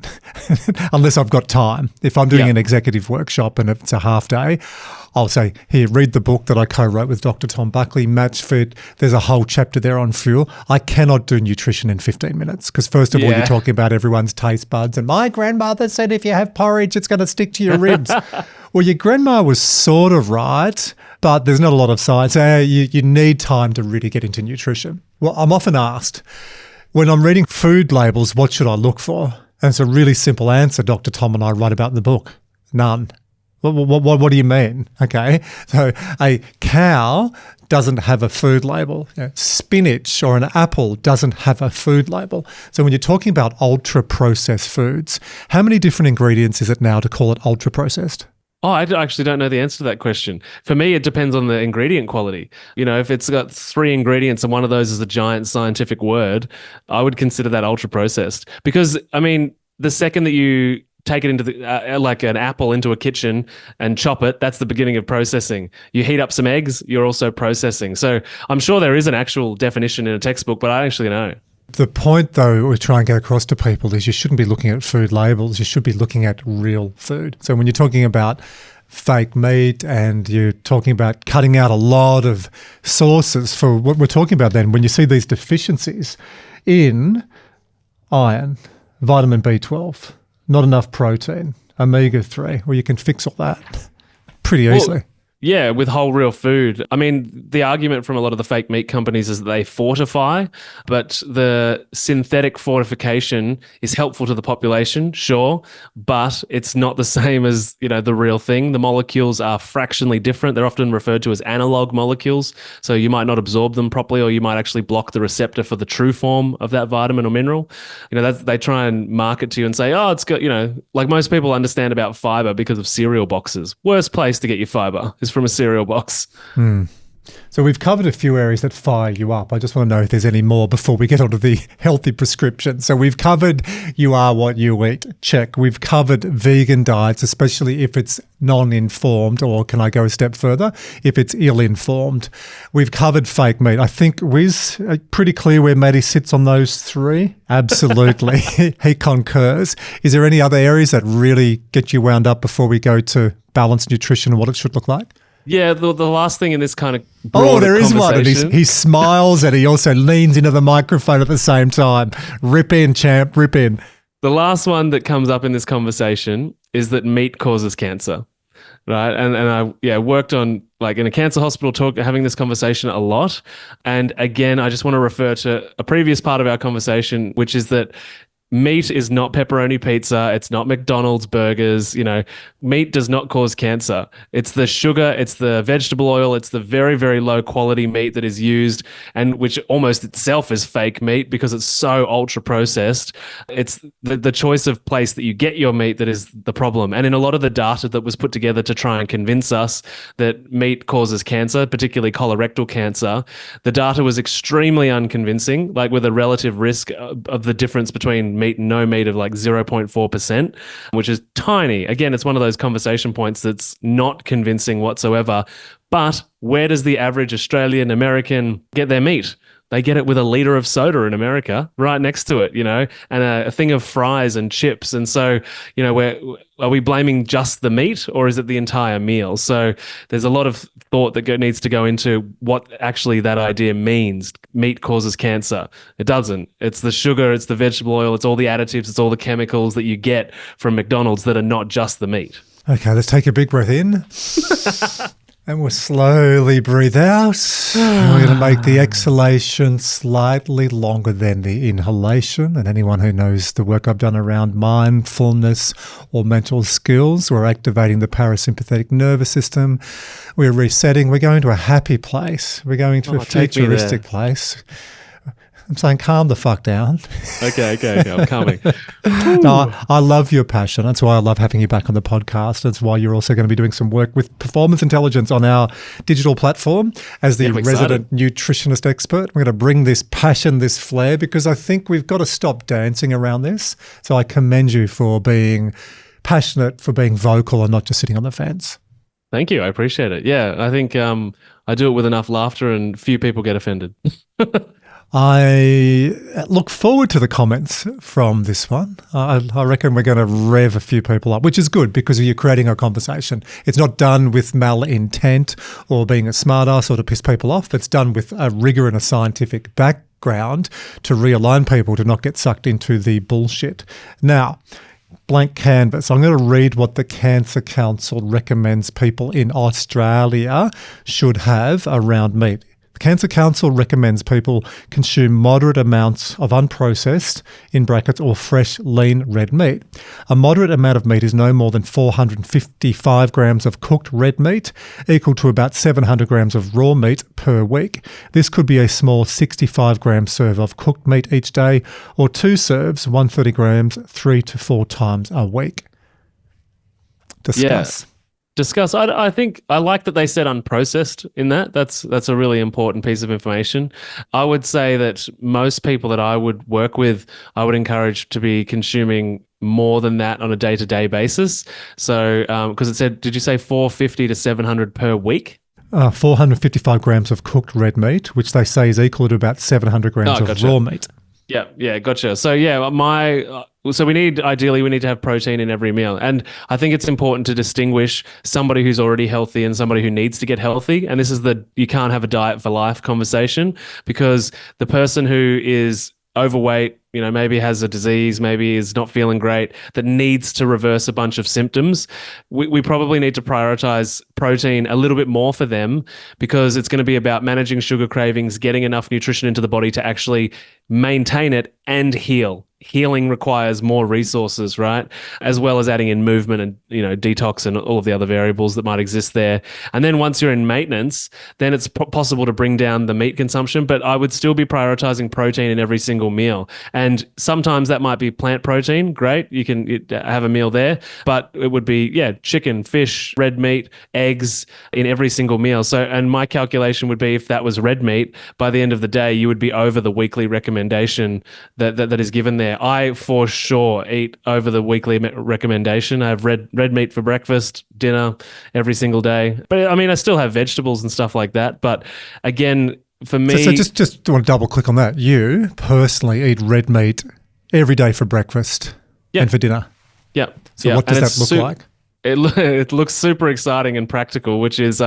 unless I've got time. If I'm doing an executive workshop and it's a half day, I'll say, here, read the book that I co-wrote with Dr. Tom Buckley, Match Fit. There's a whole chapter there on fuel. I cannot do nutrition in 15 minutes because first of all, you're talking about everyone's taste buds. And my grandmother said if you have porridge, it's going to stick to your ribs. Well, your grandma was sort of right, but there's not a lot of science. You need time to really get into nutrition. Well, I'm often asked, when I'm reading food labels, what should I look for? And it's a really simple answer Dr. Tom and I write about in the book. None. What do you mean? Okay, so a cow doesn't have a food label. Spinach or an apple doesn't have a food label. So when you're talking about ultra-processed foods, how many different ingredients is it now to call it ultra-processed? Oh, I actually don't know the answer to that question. For me, it depends on the ingredient quality. If it's got 3 ingredients and one of those is a giant scientific word, I would consider that ultra-processed. Because, the second that you take it into like an apple into a kitchen and chop it, that's the beginning of processing. You heat up some eggs, you're also processing. So I'm sure there is an actual definition in a textbook, but I don't actually know. The point, though, we try and get across to people is you shouldn't be looking at food labels. You should be looking at real food. So when you're talking about fake meat and you're talking about cutting out a lot of sources for what we're talking about then, when you see these deficiencies in iron, vitamin B12, not enough protein, omega-3, well, you can fix all that pretty easily. Yeah, with whole real food. The argument from a lot of the fake meat companies is that they fortify, but the synthetic fortification is helpful to the population, sure, but it's not the same as, the real thing. The molecules are fractionally different. They're often referred to as analog molecules, so you might not absorb them properly, or you might actually block the receptor for the true form of that vitamin or mineral. They try and market to you and say, oh, it's got, like most people understand about fiber because of cereal boxes. Worst place to get your fiber is from a cereal box. So we've covered a few areas that fire you up. I just want to know if there's any more before we get onto the healthy prescription. So we've covered You Are What You Eat. Check. We've covered vegan diets, especially if it's non-informed, or can I go a step further, if it's ill-informed. We've covered fake meat. I think Wiz, pretty clear where Matty sits on those 3. Absolutely. He concurs. Is there any other areas that really get you wound up before we go to balanced nutrition and what it should look like? Yeah, the last thing in this kind of broader there is one. And conversation- he smiles and he also leans into the microphone at the same time. Rip in, champ, rip in. The last one that comes up in this conversation is that meat causes cancer, right? And I worked on, like, in a cancer hospital, having this conversation a lot. And again, I just want to refer to a previous part of our conversation, which is that meat is not pepperoni pizza. It's not McDonald's burgers. Meat does not cause cancer. It's the sugar, it's the vegetable oil, it's the very, very low quality meat that is used, and which almost itself is fake meat because it's so ultra processed. It's the choice of place that you get your meat that is the problem. And in a lot of the data that was put together to try and convince us that meat causes cancer, particularly colorectal cancer, the data was extremely unconvincing, like with a relative risk of the difference between meat and no meat of like 0.4%, which is tiny. Again, it's one of those conversation points that's not convincing whatsoever. But where does the average Australian American get their meat? they get it with a liter of soda in America right next to it, and a thing of fries and chips. And so, are we blaming just the meat, or is it the entire meal? So there's a lot of thought that needs to go into what actually that idea means. Meat causes cancer. It doesn't. It's the sugar, it's the vegetable oil, it's all the additives, it's all the chemicals that you get from McDonald's that are not just the meat. Okay, let's take a big breath in. And we'll slowly breathe out. And we're going to make the exhalation slightly longer than the inhalation. And anyone who knows the work I've done around mindfulness or mental skills, we're activating the parasympathetic nervous system. We're resetting. We're going to a happy place. We're going to a futuristic place. I'm saying calm the fuck down. Okay, I'm calming. No, I love your passion. That's why I love having you back on the podcast. That's why you're also going to be doing some work with performance intelligence on our digital platform as the resident nutritionist expert. We're going to bring this passion, this flair, because I think we've got to stop dancing around this. So I commend you for being passionate, for being vocal and not just sitting on the fence. Thank you. I appreciate it. Yeah, I think I do it with enough laughter and few people get offended. I look forward to the comments from this one. I reckon we're going to rev a few people up, which is good because you're creating a conversation. It's not done with malintent or being a smartass or to piss people off. It's done with a rigor and a scientific background to realign people to not get sucked into the bullshit. Now, blank canvas. I'm going to read what the Cancer Council recommends people in Australia should have around meat. The Cancer Council recommends people consume moderate amounts of unprocessed, in brackets, or fresh, lean red meat. A moderate amount of meat is no more than 455 grams of cooked red meat, equal to about 700 grams of raw meat per week. This could be a small 65-gram serve of cooked meat each day, or 2 serves, 130 grams, 3 to 4 times a week. Discuss. Yeah. Discuss. I think I like that they said unprocessed in that. That's a really important piece of information. I would say that most people that I would work with, I would encourage to be consuming more than that on a day-to-day basis. So, because it said, did you say 450 to 700 per week? 455 grams of cooked red meat, which they say is equal to about 700 grams of raw meat. Yeah, gotcha. So so we need to have protein in every meal. And I think it's important to distinguish somebody who's already healthy and somebody who needs to get healthy. And this is you can't have a diet for life conversation, because the person who is overweight, maybe has a disease, maybe is not feeling great, that needs to reverse a bunch of symptoms, we probably need to prioritize protein a little bit more for them, because it's going to be about managing sugar cravings, getting enough nutrition into the body to actually maintain it and heal. Healing requires more resources, right? As well as adding in movement and, detox and all of the other variables that might exist there. And then once you're in maintenance, then it's possible to bring down the meat consumption, but I would still be prioritizing protein in every single meal. And sometimes that might be plant protein. Great. You can have a meal there, but it would be, chicken, fish, red meat, eggs in every single meal. So, and my calculation would be, if that was red meat, by the end of the day, you would be over the weekly recommendation that is given there. I for sure eat over the weekly recommendation. I have red meat for breakfast, dinner, every single day. But I still have vegetables and stuff like that. But again, for me, so just want to double click on that. You personally eat red meat every day for breakfast and for dinner. Yeah. So what does that look like? It looks super exciting and practical, which is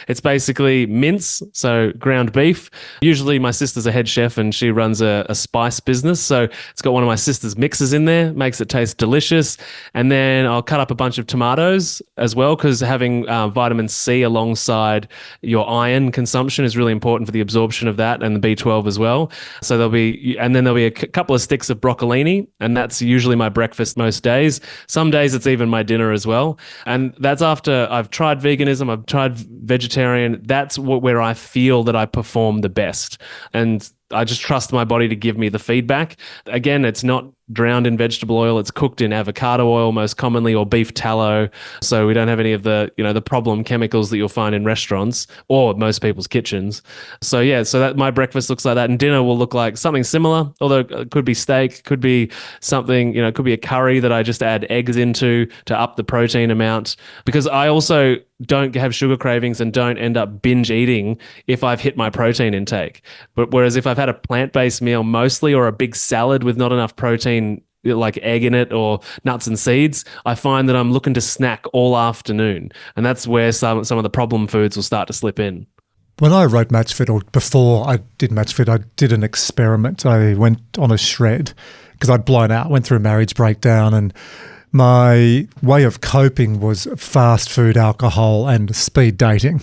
it's basically mince, so ground beef. Usually my sister's a head chef and she runs a spice business, so it's got one of my sister's mixes in there, makes it taste delicious. And then I'll cut up a bunch of tomatoes as well, because having vitamin C alongside your iron consumption is really important for the absorption of that, and the B12 as well. So there'll be a couple of sticks of broccolini, and that's usually my breakfast most days. Some days it's even my dinner as well. And that's after I've tried veganism, I've tried vegetarian. That's where I feel that I perform the best. And I just trust my body to give me the feedback. Again, it's not drowned in vegetable oil. It's cooked in avocado oil most commonly, or beef tallow. So we don't have any of the, the problem chemicals that you'll find in restaurants or most people's kitchens. So so that my breakfast looks like that, and dinner will look like something similar, although it could be steak, could be something, it could be a curry that I just add eggs into to up the protein amount. Because I also don't have sugar cravings and don't end up binge eating if I've hit my protein intake. But whereas if I've had a plant-based meal mostly, or a big salad with not enough protein, like egg in it or nuts and seeds, I find that I'm looking to snack all afternoon. And that's where some of the problem foods will start to slip in. When I wrote MatchFit, or before I did MatchFit, I did an experiment. I went on a shred because I'd blown out, went through a marriage breakdown, and my way of coping was fast food, alcohol, and speed dating.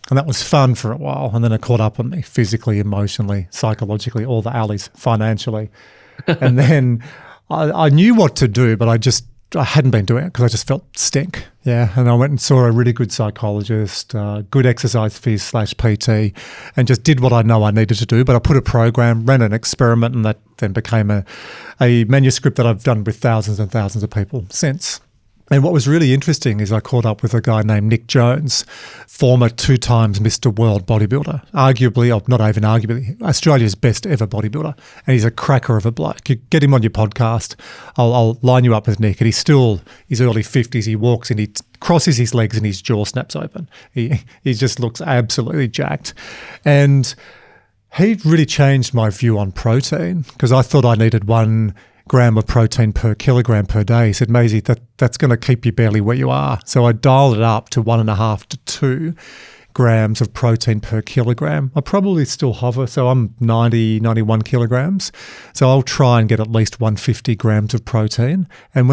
And that was fun for a while. And then it caught up on me physically, emotionally, psychologically, all the alleys, financially. And then I knew what to do, but I hadn't been doing it because I just felt stink. Yeah. And I went and saw a really good psychologist, good exercise phys/PT, and just did what I know I needed to do. But I put a program, ran an experiment, and that then became a manuscript that I've done with thousands and thousands of people since. And what was really interesting is I caught up with a guy named Nick Jones, former 2 times Mr. World bodybuilder, arguably, or not even arguably, Australia's best ever bodybuilder. And he's a cracker of a bloke. You get him on your podcast, I'll line you up with Nick. And he's still his early 50s. He walks in, he crosses his legs and his jaw snaps open. He just looks absolutely jacked. And he really changed my view on protein, because I thought I needed 1 gram of protein per kilogram per day. He said, Maisie, that's going to keep you barely where you are. So I dialed it up to 1.5 to 2 grams of protein per kilogram. I probably still hover, so I'm 91 kilograms. So I'll try and get at least 150 grams of protein and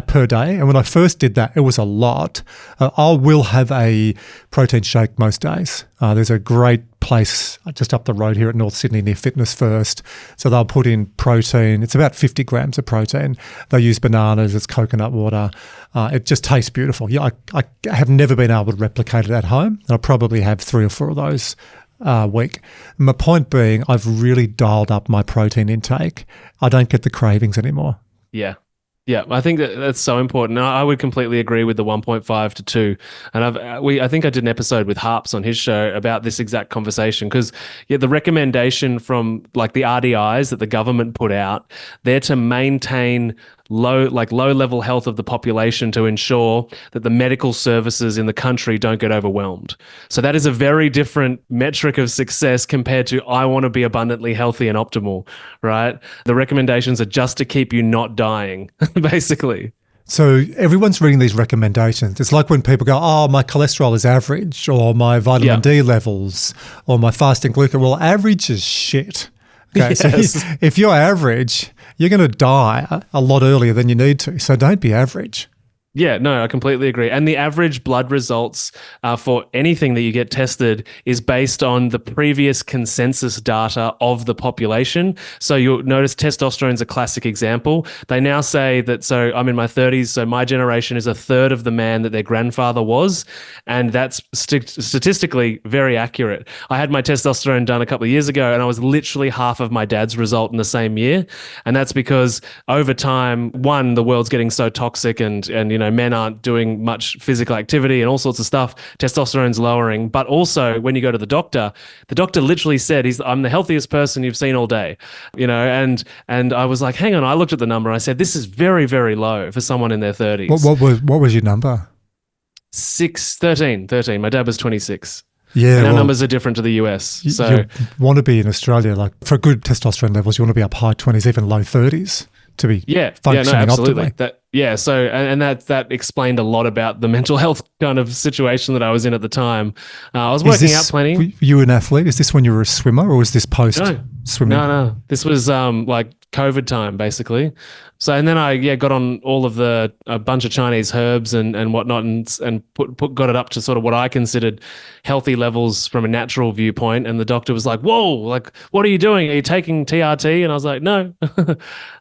per day. And when I first did that, it was a lot. I will have a protein shake most days. There's a great place just up the road here at North Sydney near Fitness First. So they'll put in protein. It's about 50 grams of protein. They use bananas, it's coconut water. It just tastes beautiful. Yeah, I have never been able to replicate it at home. I'll probably have 3 or 4 of those a week. My point being, I've really dialed up my protein intake. I don't get the cravings anymore. Yeah. Yeah, I think that's so important. I would completely agree with the 1.5 to 2. And I think I did an episode with Harps on his show about this exact conversation, because the recommendation from like the RDIs that the government put out, they're to maintain low level health of the population to ensure that the medical services in the country don't get overwhelmed. So that is a very different metric of success compared to I want to be abundantly healthy and optimal, right? The recommendations are just to keep you not dying, basically. So everyone's reading these recommendations. It's like when people go, oh, my cholesterol is average, or my vitamin D levels, or my fasting glucose. Well, average is shit. Okay, yes. So if you're average, you're going to die a lot earlier than you need to. So don't be average. Yeah, no, I completely agree. And the average blood results for anything that you get tested is based on the previous consensus data of the population. So you'll notice testosterone's a classic example. They now say that, so I'm in my 30s, so my generation is 1/3 of the man that their grandfather was. And that's statistically very accurate. I had my testosterone done a couple of years ago, and I was literally half of my dad's result in the same year. And that's because over time, one, the world's getting so toxic and men aren't doing much physical activity and all sorts of stuff. Testosterone's lowering. But also when you go to the doctor literally said, I'm the healthiest person you've seen all day, and I was like, hang on, I looked at the number and I said, this is very, very low for someone in their 30s. What was your number? 13. My dad was 26. Yeah, and our numbers are different to the US. So you want to be in Australia, like for good testosterone levels, you want to be up high 20s, even low 30s to be functioning optimally. So that explained a lot about the mental health kind of situation that I was in at the time. I was working out plenty. Were you an athlete? Is this when you were a swimmer, or was this post swimming? No. This was like COVID time, basically. So, and then I got on all of a bunch of Chinese herbs and whatnot, and got it up to sort of what I considered healthy levels from a natural viewpoint. And the doctor was like, "Whoa, like what are you doing? Are you taking TRT?" And I was like, "No."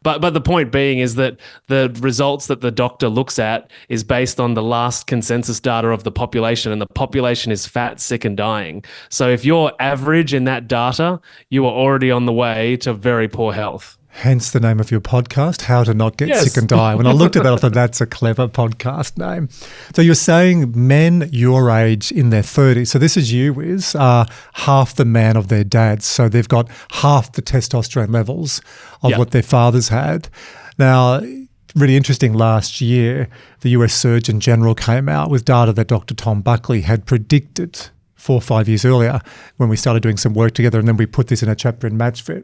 but the point being is that the results that the doctor looks at is based on the last consensus data of the population, and the population is fat, sick, and dying. So if you're average in that data, you are already on the way to very poor health. Hence the name of your podcast, How to Not Get Sick and Die. When I looked at that, I thought that's a clever podcast name. So you're saying men your age in their 30s, so this is you, Wiz, are half the man of their dads. So they've got half the testosterone levels of what their fathers had. Now, really interesting. Last year, the US Surgeon General came out with data that Dr. Tom Buckley had predicted 4 or 5 years earlier when we started doing some work together, and then we put this in a chapter in MatchFit,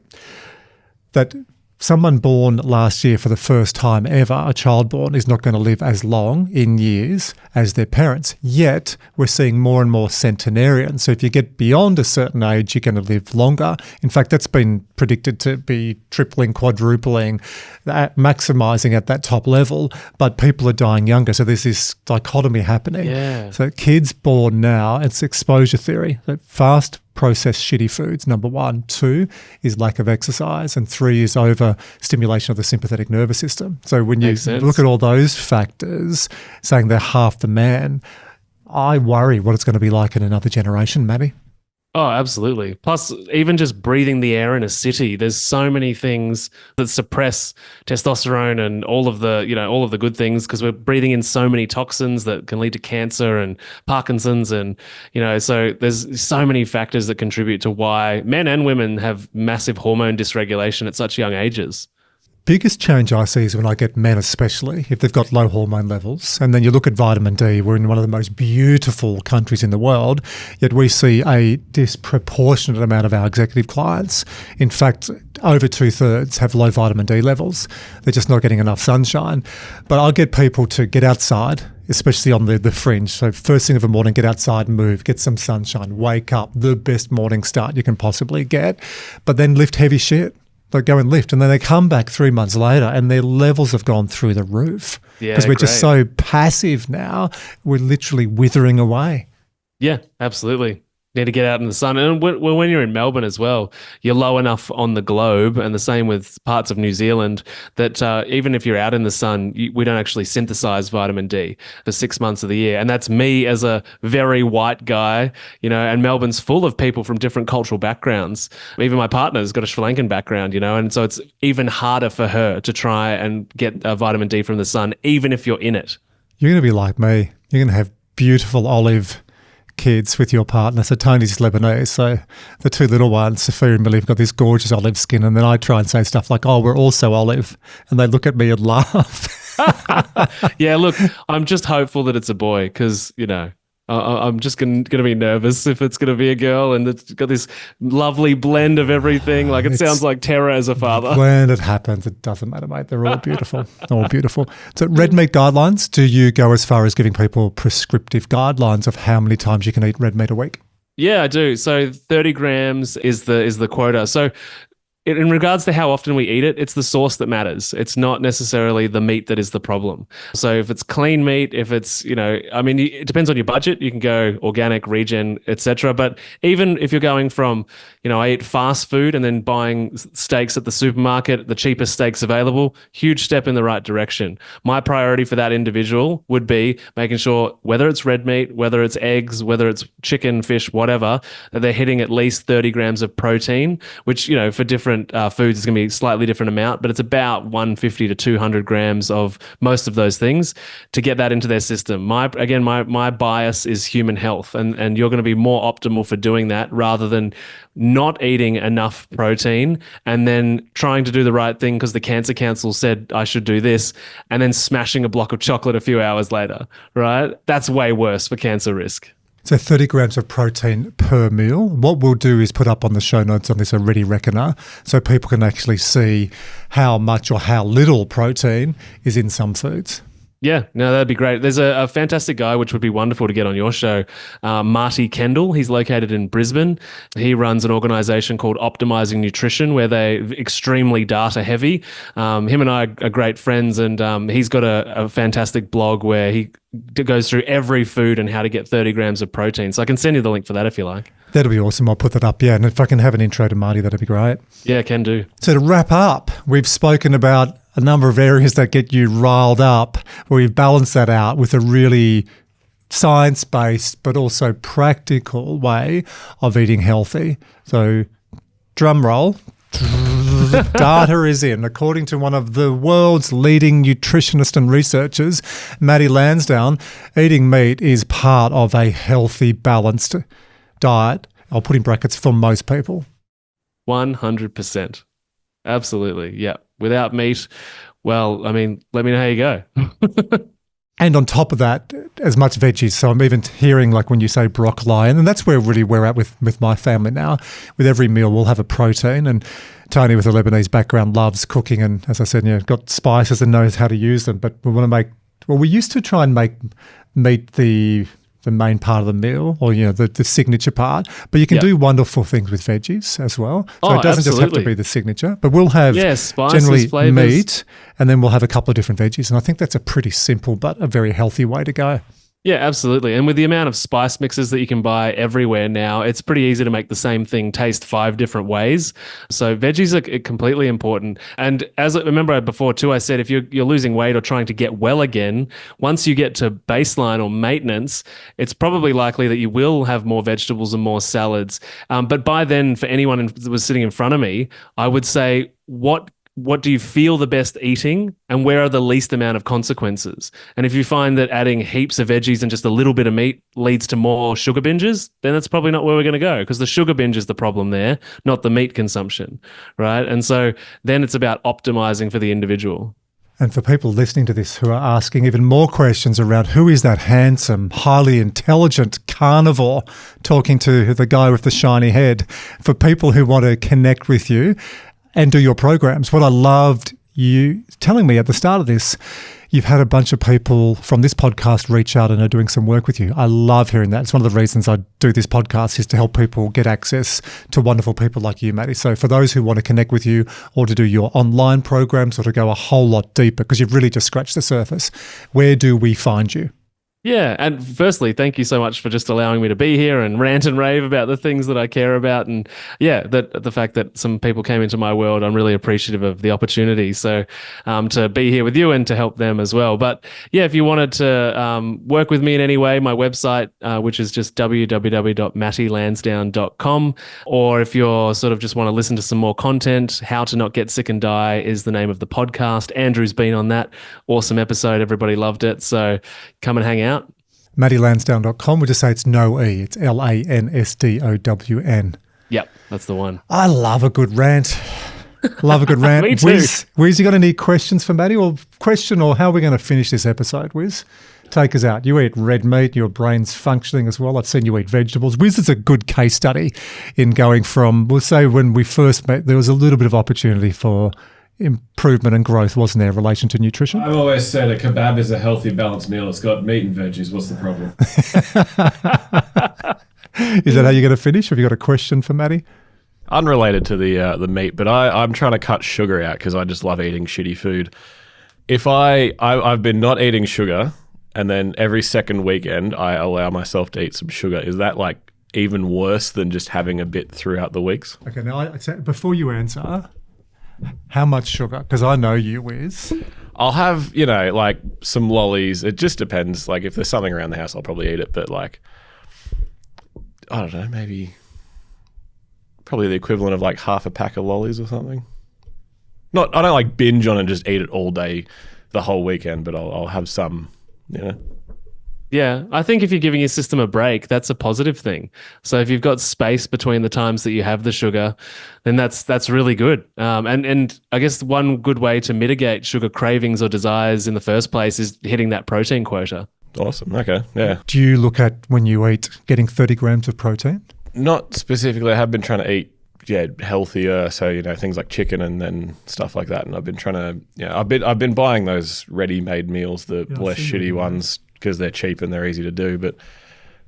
that someone born last year for the first time ever, a child born, is not going to live as long in years as their parents. Yet we're seeing more and more centenarians. So if you get beyond a certain age, you're going to live longer. In fact, that's been predicted to be tripling, quadrupling, maximising at that top level. But people are dying younger. So there's this dichotomy happening. Yeah. So kids born now, it's exposure theory. So fast processed shitty foods, number 1. 2 is lack of exercise, and 3 is over stimulation of the sympathetic nervous system. So when you look at all those factors, saying they're half the man, I worry what it's going to be like in another generation, Matty. Oh, absolutely. Plus, even just breathing the air in a city, there's so many things that suppress testosterone and all of the good things, because we're breathing in so many toxins that can lead to cancer and Parkinson's, and so there's so many factors that contribute to why men and women have massive hormone dysregulation at such young ages. Biggest change I see is when I get men, especially if they've got low hormone levels. And then you look at vitamin D, we're in one of the most beautiful countries in the world, yet we see a disproportionate amount of our executive clients. In fact, over 2/3 have low vitamin D levels. They're just not getting enough sunshine. But I'll get people to get outside, especially on the fringe. So first thing of the morning, get outside, move, get some sunshine, wake up, the best morning start you can possibly get. But then lift heavy shit. They go and lift, and then they come back 3 months later and their levels have gone through the roof. Yeah, because we're just so passive now. We're literally withering away. Yeah, absolutely. Need to get out in the sun. And when you're in Melbourne as well, you're low enough on the globe, and the same with parts of New Zealand, that even if you're out in the sun, we don't actually synthesize vitamin D for 6 months of the year. And that's me as a very white guy, and Melbourne's full of people from different cultural backgrounds. Even my partner's got a Sri Lankan background, and so it's even harder for her to try and get vitamin D from the sun, even if you're in it. You're going to be like me. You're going to have beautiful olive kids with your partner. So Tony's Lebanese, so the 2 little ones, Sophia and Millie, have got this gorgeous olive skin, and then I try and say stuff like, oh, we're also olive, and they look at me and laugh. Yeah, look, I'm just hopeful that it's a boy, because I'm just going to be nervous if it's going to be a girl, and it's got this lovely blend of everything. Like, it sounds like terror as a father. When it happens, it doesn't matter, mate. They're all beautiful. All beautiful. So red meat guidelines, do you go as far as giving people prescriptive guidelines of how many times you can eat red meat a week? Yeah, I do. So 30 grams is the quota. So in regards to how often we eat it, it's the source that matters. It's not necessarily the meat that is the problem. So if it's clean meat, if it's, it depends on your budget. You can go organic, regen, etc. But even if you're going from, I eat fast food and then buying steaks at the supermarket, the cheapest steaks available, huge step in the right direction. My priority for that individual would be making sure, whether it's red meat, whether it's eggs, whether it's chicken, fish, whatever, that they're hitting at least 30 grams of protein, which, for different foods is going to be a slightly different amount, but it's about 150 to 200 grams of most of those things to get that into their system. My bias is human health, and you're going to be more optimal for doing that rather than not eating enough protein and then trying to do the right thing because the Cancer Council said I should do this, and then smashing a block of chocolate a few hours later, right? That's way worse for cancer risk. So 30 grams of protein per meal. What we'll do is put up on the show notes on this a ready reckoner so people can actually see how much or how little protein is in some foods. Yeah, no, that'd be great. There's a fantastic guy, which would be wonderful to get on your show, Marty Kendall. He's located in Brisbane. He runs an organization called Optimizing Nutrition, where they're extremely data heavy. Him and I are great friends, and he's got a fantastic blog where he goes through every food and how to get 30 grams of protein. So I can send you the link for that if you like. That'll be awesome. I'll put that up. Yeah, and if I can have an intro to Marty, that'd be great. Yeah, can do. So to wrap up, we've spoken about a number of areas that get you riled up, where we've balanced that out with a really science-based but also practical way of eating healthy. So drum roll. Data is in. According to one of the world's leading nutritionists and researchers, Matty Lansdown, eating meat is part of a healthy, balanced diet. I'll put in brackets, for most people. 100%. Absolutely. Yeah. Without meat, well, I mean, let me know how you go. And on top of that, as much veggies. So I'm even hearing like when you say broccoli, and that's where really we're at with my family now. With every meal, we'll have a protein. And Tony, with a Lebanese background, loves cooking. And as I said, got spices and knows how to use them. But we want to we used to try and make meat the main part of the meal, or the signature part, but you can do wonderful things with veggies as well. So it doesn't just have to be the signature, but we'll have spices, generally flavors. meat, and then we'll have a couple of different veggies, and I think that's a pretty simple but a very healthy way to go. Yeah, absolutely. And with the amount of spice mixes that you can buy everywhere now, it's pretty easy to make the same thing taste 5 different ways. So veggies are completely important. And as I remember before too, I said if you're losing weight or trying to get well again, once you get to baseline or maintenance, it's probably likely that you will have more vegetables and more salads. But by then, for anyone that was sitting in front of me, I would say, what do you feel the best eating, and where are the least amount of consequences? And if you find that adding heaps of veggies and just a little bit of meat leads to more sugar binges, then that's probably not where we're going to go, because the sugar binge is the problem there, not the meat consumption, right? And so then it's about optimizing for the individual. And for people listening to this who are asking even more questions around who is that handsome, highly intelligent carnivore talking to the guy with the shiny head, for people who want to connect with you and do your programs, what I loved you telling me at the start of this, you've had a bunch of people from this podcast reach out and are doing some work with you. I love hearing that. It's one of the reasons I do this podcast, is to help people get access to wonderful people like you, Matty. So for those who want to connect with you, or to do your online programs, or to go a whole lot deeper, because you've really just scratched the surface, where do we find you? Yeah, and firstly, thank you so much for just allowing me to be here and rant and rave about the things that I care about. And yeah, the fact that some people came into my world, I'm really appreciative of the opportunity. So to be here with you and to help them as well. But yeah, if you wanted to work with me in any way, my website, which is just www.mattylansdown.com, or if you're sort of just want to listen to some more content, How to Not Get Sick and Die is the name of the podcast. Andrew's been on that. Awesome episode. Everybody loved it. So come and hang out. MattyLansdown.com. We'll just say it's no E. It's Lansdown. Yep, that's the one. I love a good rant. Love a good rant. Me too. Wiz, you got any questions for Matty, or how are we going to finish this episode, Wiz? Take us out. You eat red meat, your brain's functioning as well. I've seen you eat vegetables. Wiz is a good case study in going from, we'll say when we first met, there was a little bit of opportunity for improvement and growth, wasn't there, in relation to nutrition? I've always said a kebab is a healthy, balanced meal. It's got meat and veggies. What's the problem? Is that how you're going to finish? Have you got a question for Matty? Unrelated to the meat, but I'm trying to cut sugar out because I just love eating shitty food. If I've been not eating sugar, and then every second weekend I allow myself to eat some sugar, is that like even worse than just having a bit throughout the weeks? Okay, now before you answer, how much sugar? Because I know you, Wiz. I'll have, like some lollies. It just depends. Like if there's something around the house, I'll probably eat it. But like, I don't know, probably the equivalent of like half a pack of lollies or something. I don't like binge on and just eat it all day, the whole weekend, but I'll have some, Yeah, I think if you're giving your system a break, that's a positive thing. So if you've got space between the times that you have the sugar, then that's really good. And I guess one good way to mitigate sugar cravings or desires in the first place is hitting that protein quota. Awesome. Okay. Yeah. Do you look at, when you eat, getting 30 grams of protein? Not specifically. I have been trying to eat healthier. So, things like chicken and then stuff like that. And I've been trying to, I've been buying those ready-made meals, the less shitty ones, because they're cheap and they're easy to do. But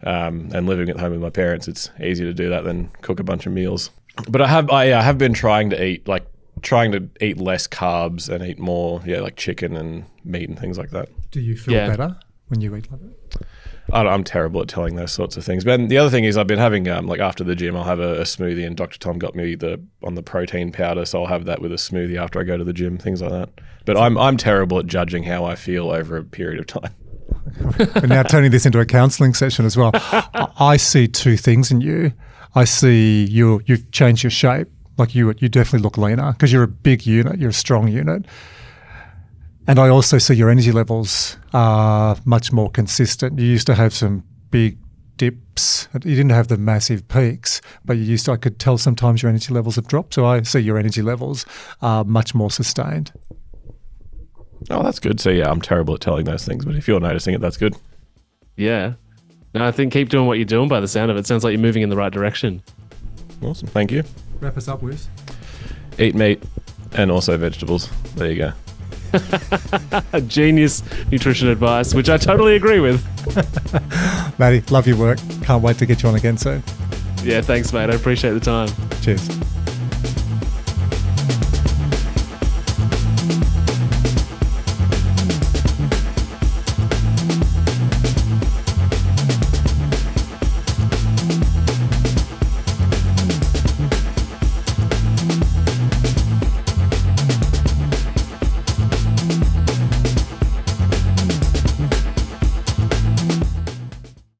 and living at home with my parents, it's easier to do that than cook a bunch of meals. But I have been trying to eat less carbs and eat more like chicken and meat and things like that. Do you feel better when you eat like that? I'm terrible at telling those sorts of things. But the other thing is I've been having after the gym, I'll have a smoothie, and Dr. Tom got me on the protein powder, so I'll have that with a smoothie after I go to the gym, things like that. But I'm terrible at judging how I feel over a period of time. We're now turning this into a counselling session as well. I see two things in you. I see you've changed your shape. Like you definitely look leaner because you're a big unit. You're a strong unit. And I also see your energy levels are much more consistent. You used to have some big dips. You didn't have the massive peaks, but I could tell sometimes your energy levels have dropped. So I see your energy levels are much more sustained. Oh, that's good. So yeah, I'm terrible at telling those things, but if you're noticing it, that's good. Yeah. No, I think keep doing what you're doing by the sound of it. Sounds like you're moving in the right direction. Awesome. Thank you. Wrap us up, Wiz. Eat meat and also vegetables. There you go. Genius nutrition advice, which I totally agree with. Matty, love your work. Can't wait to get you on again soon. Yeah, thanks, mate. I appreciate the time. Cheers.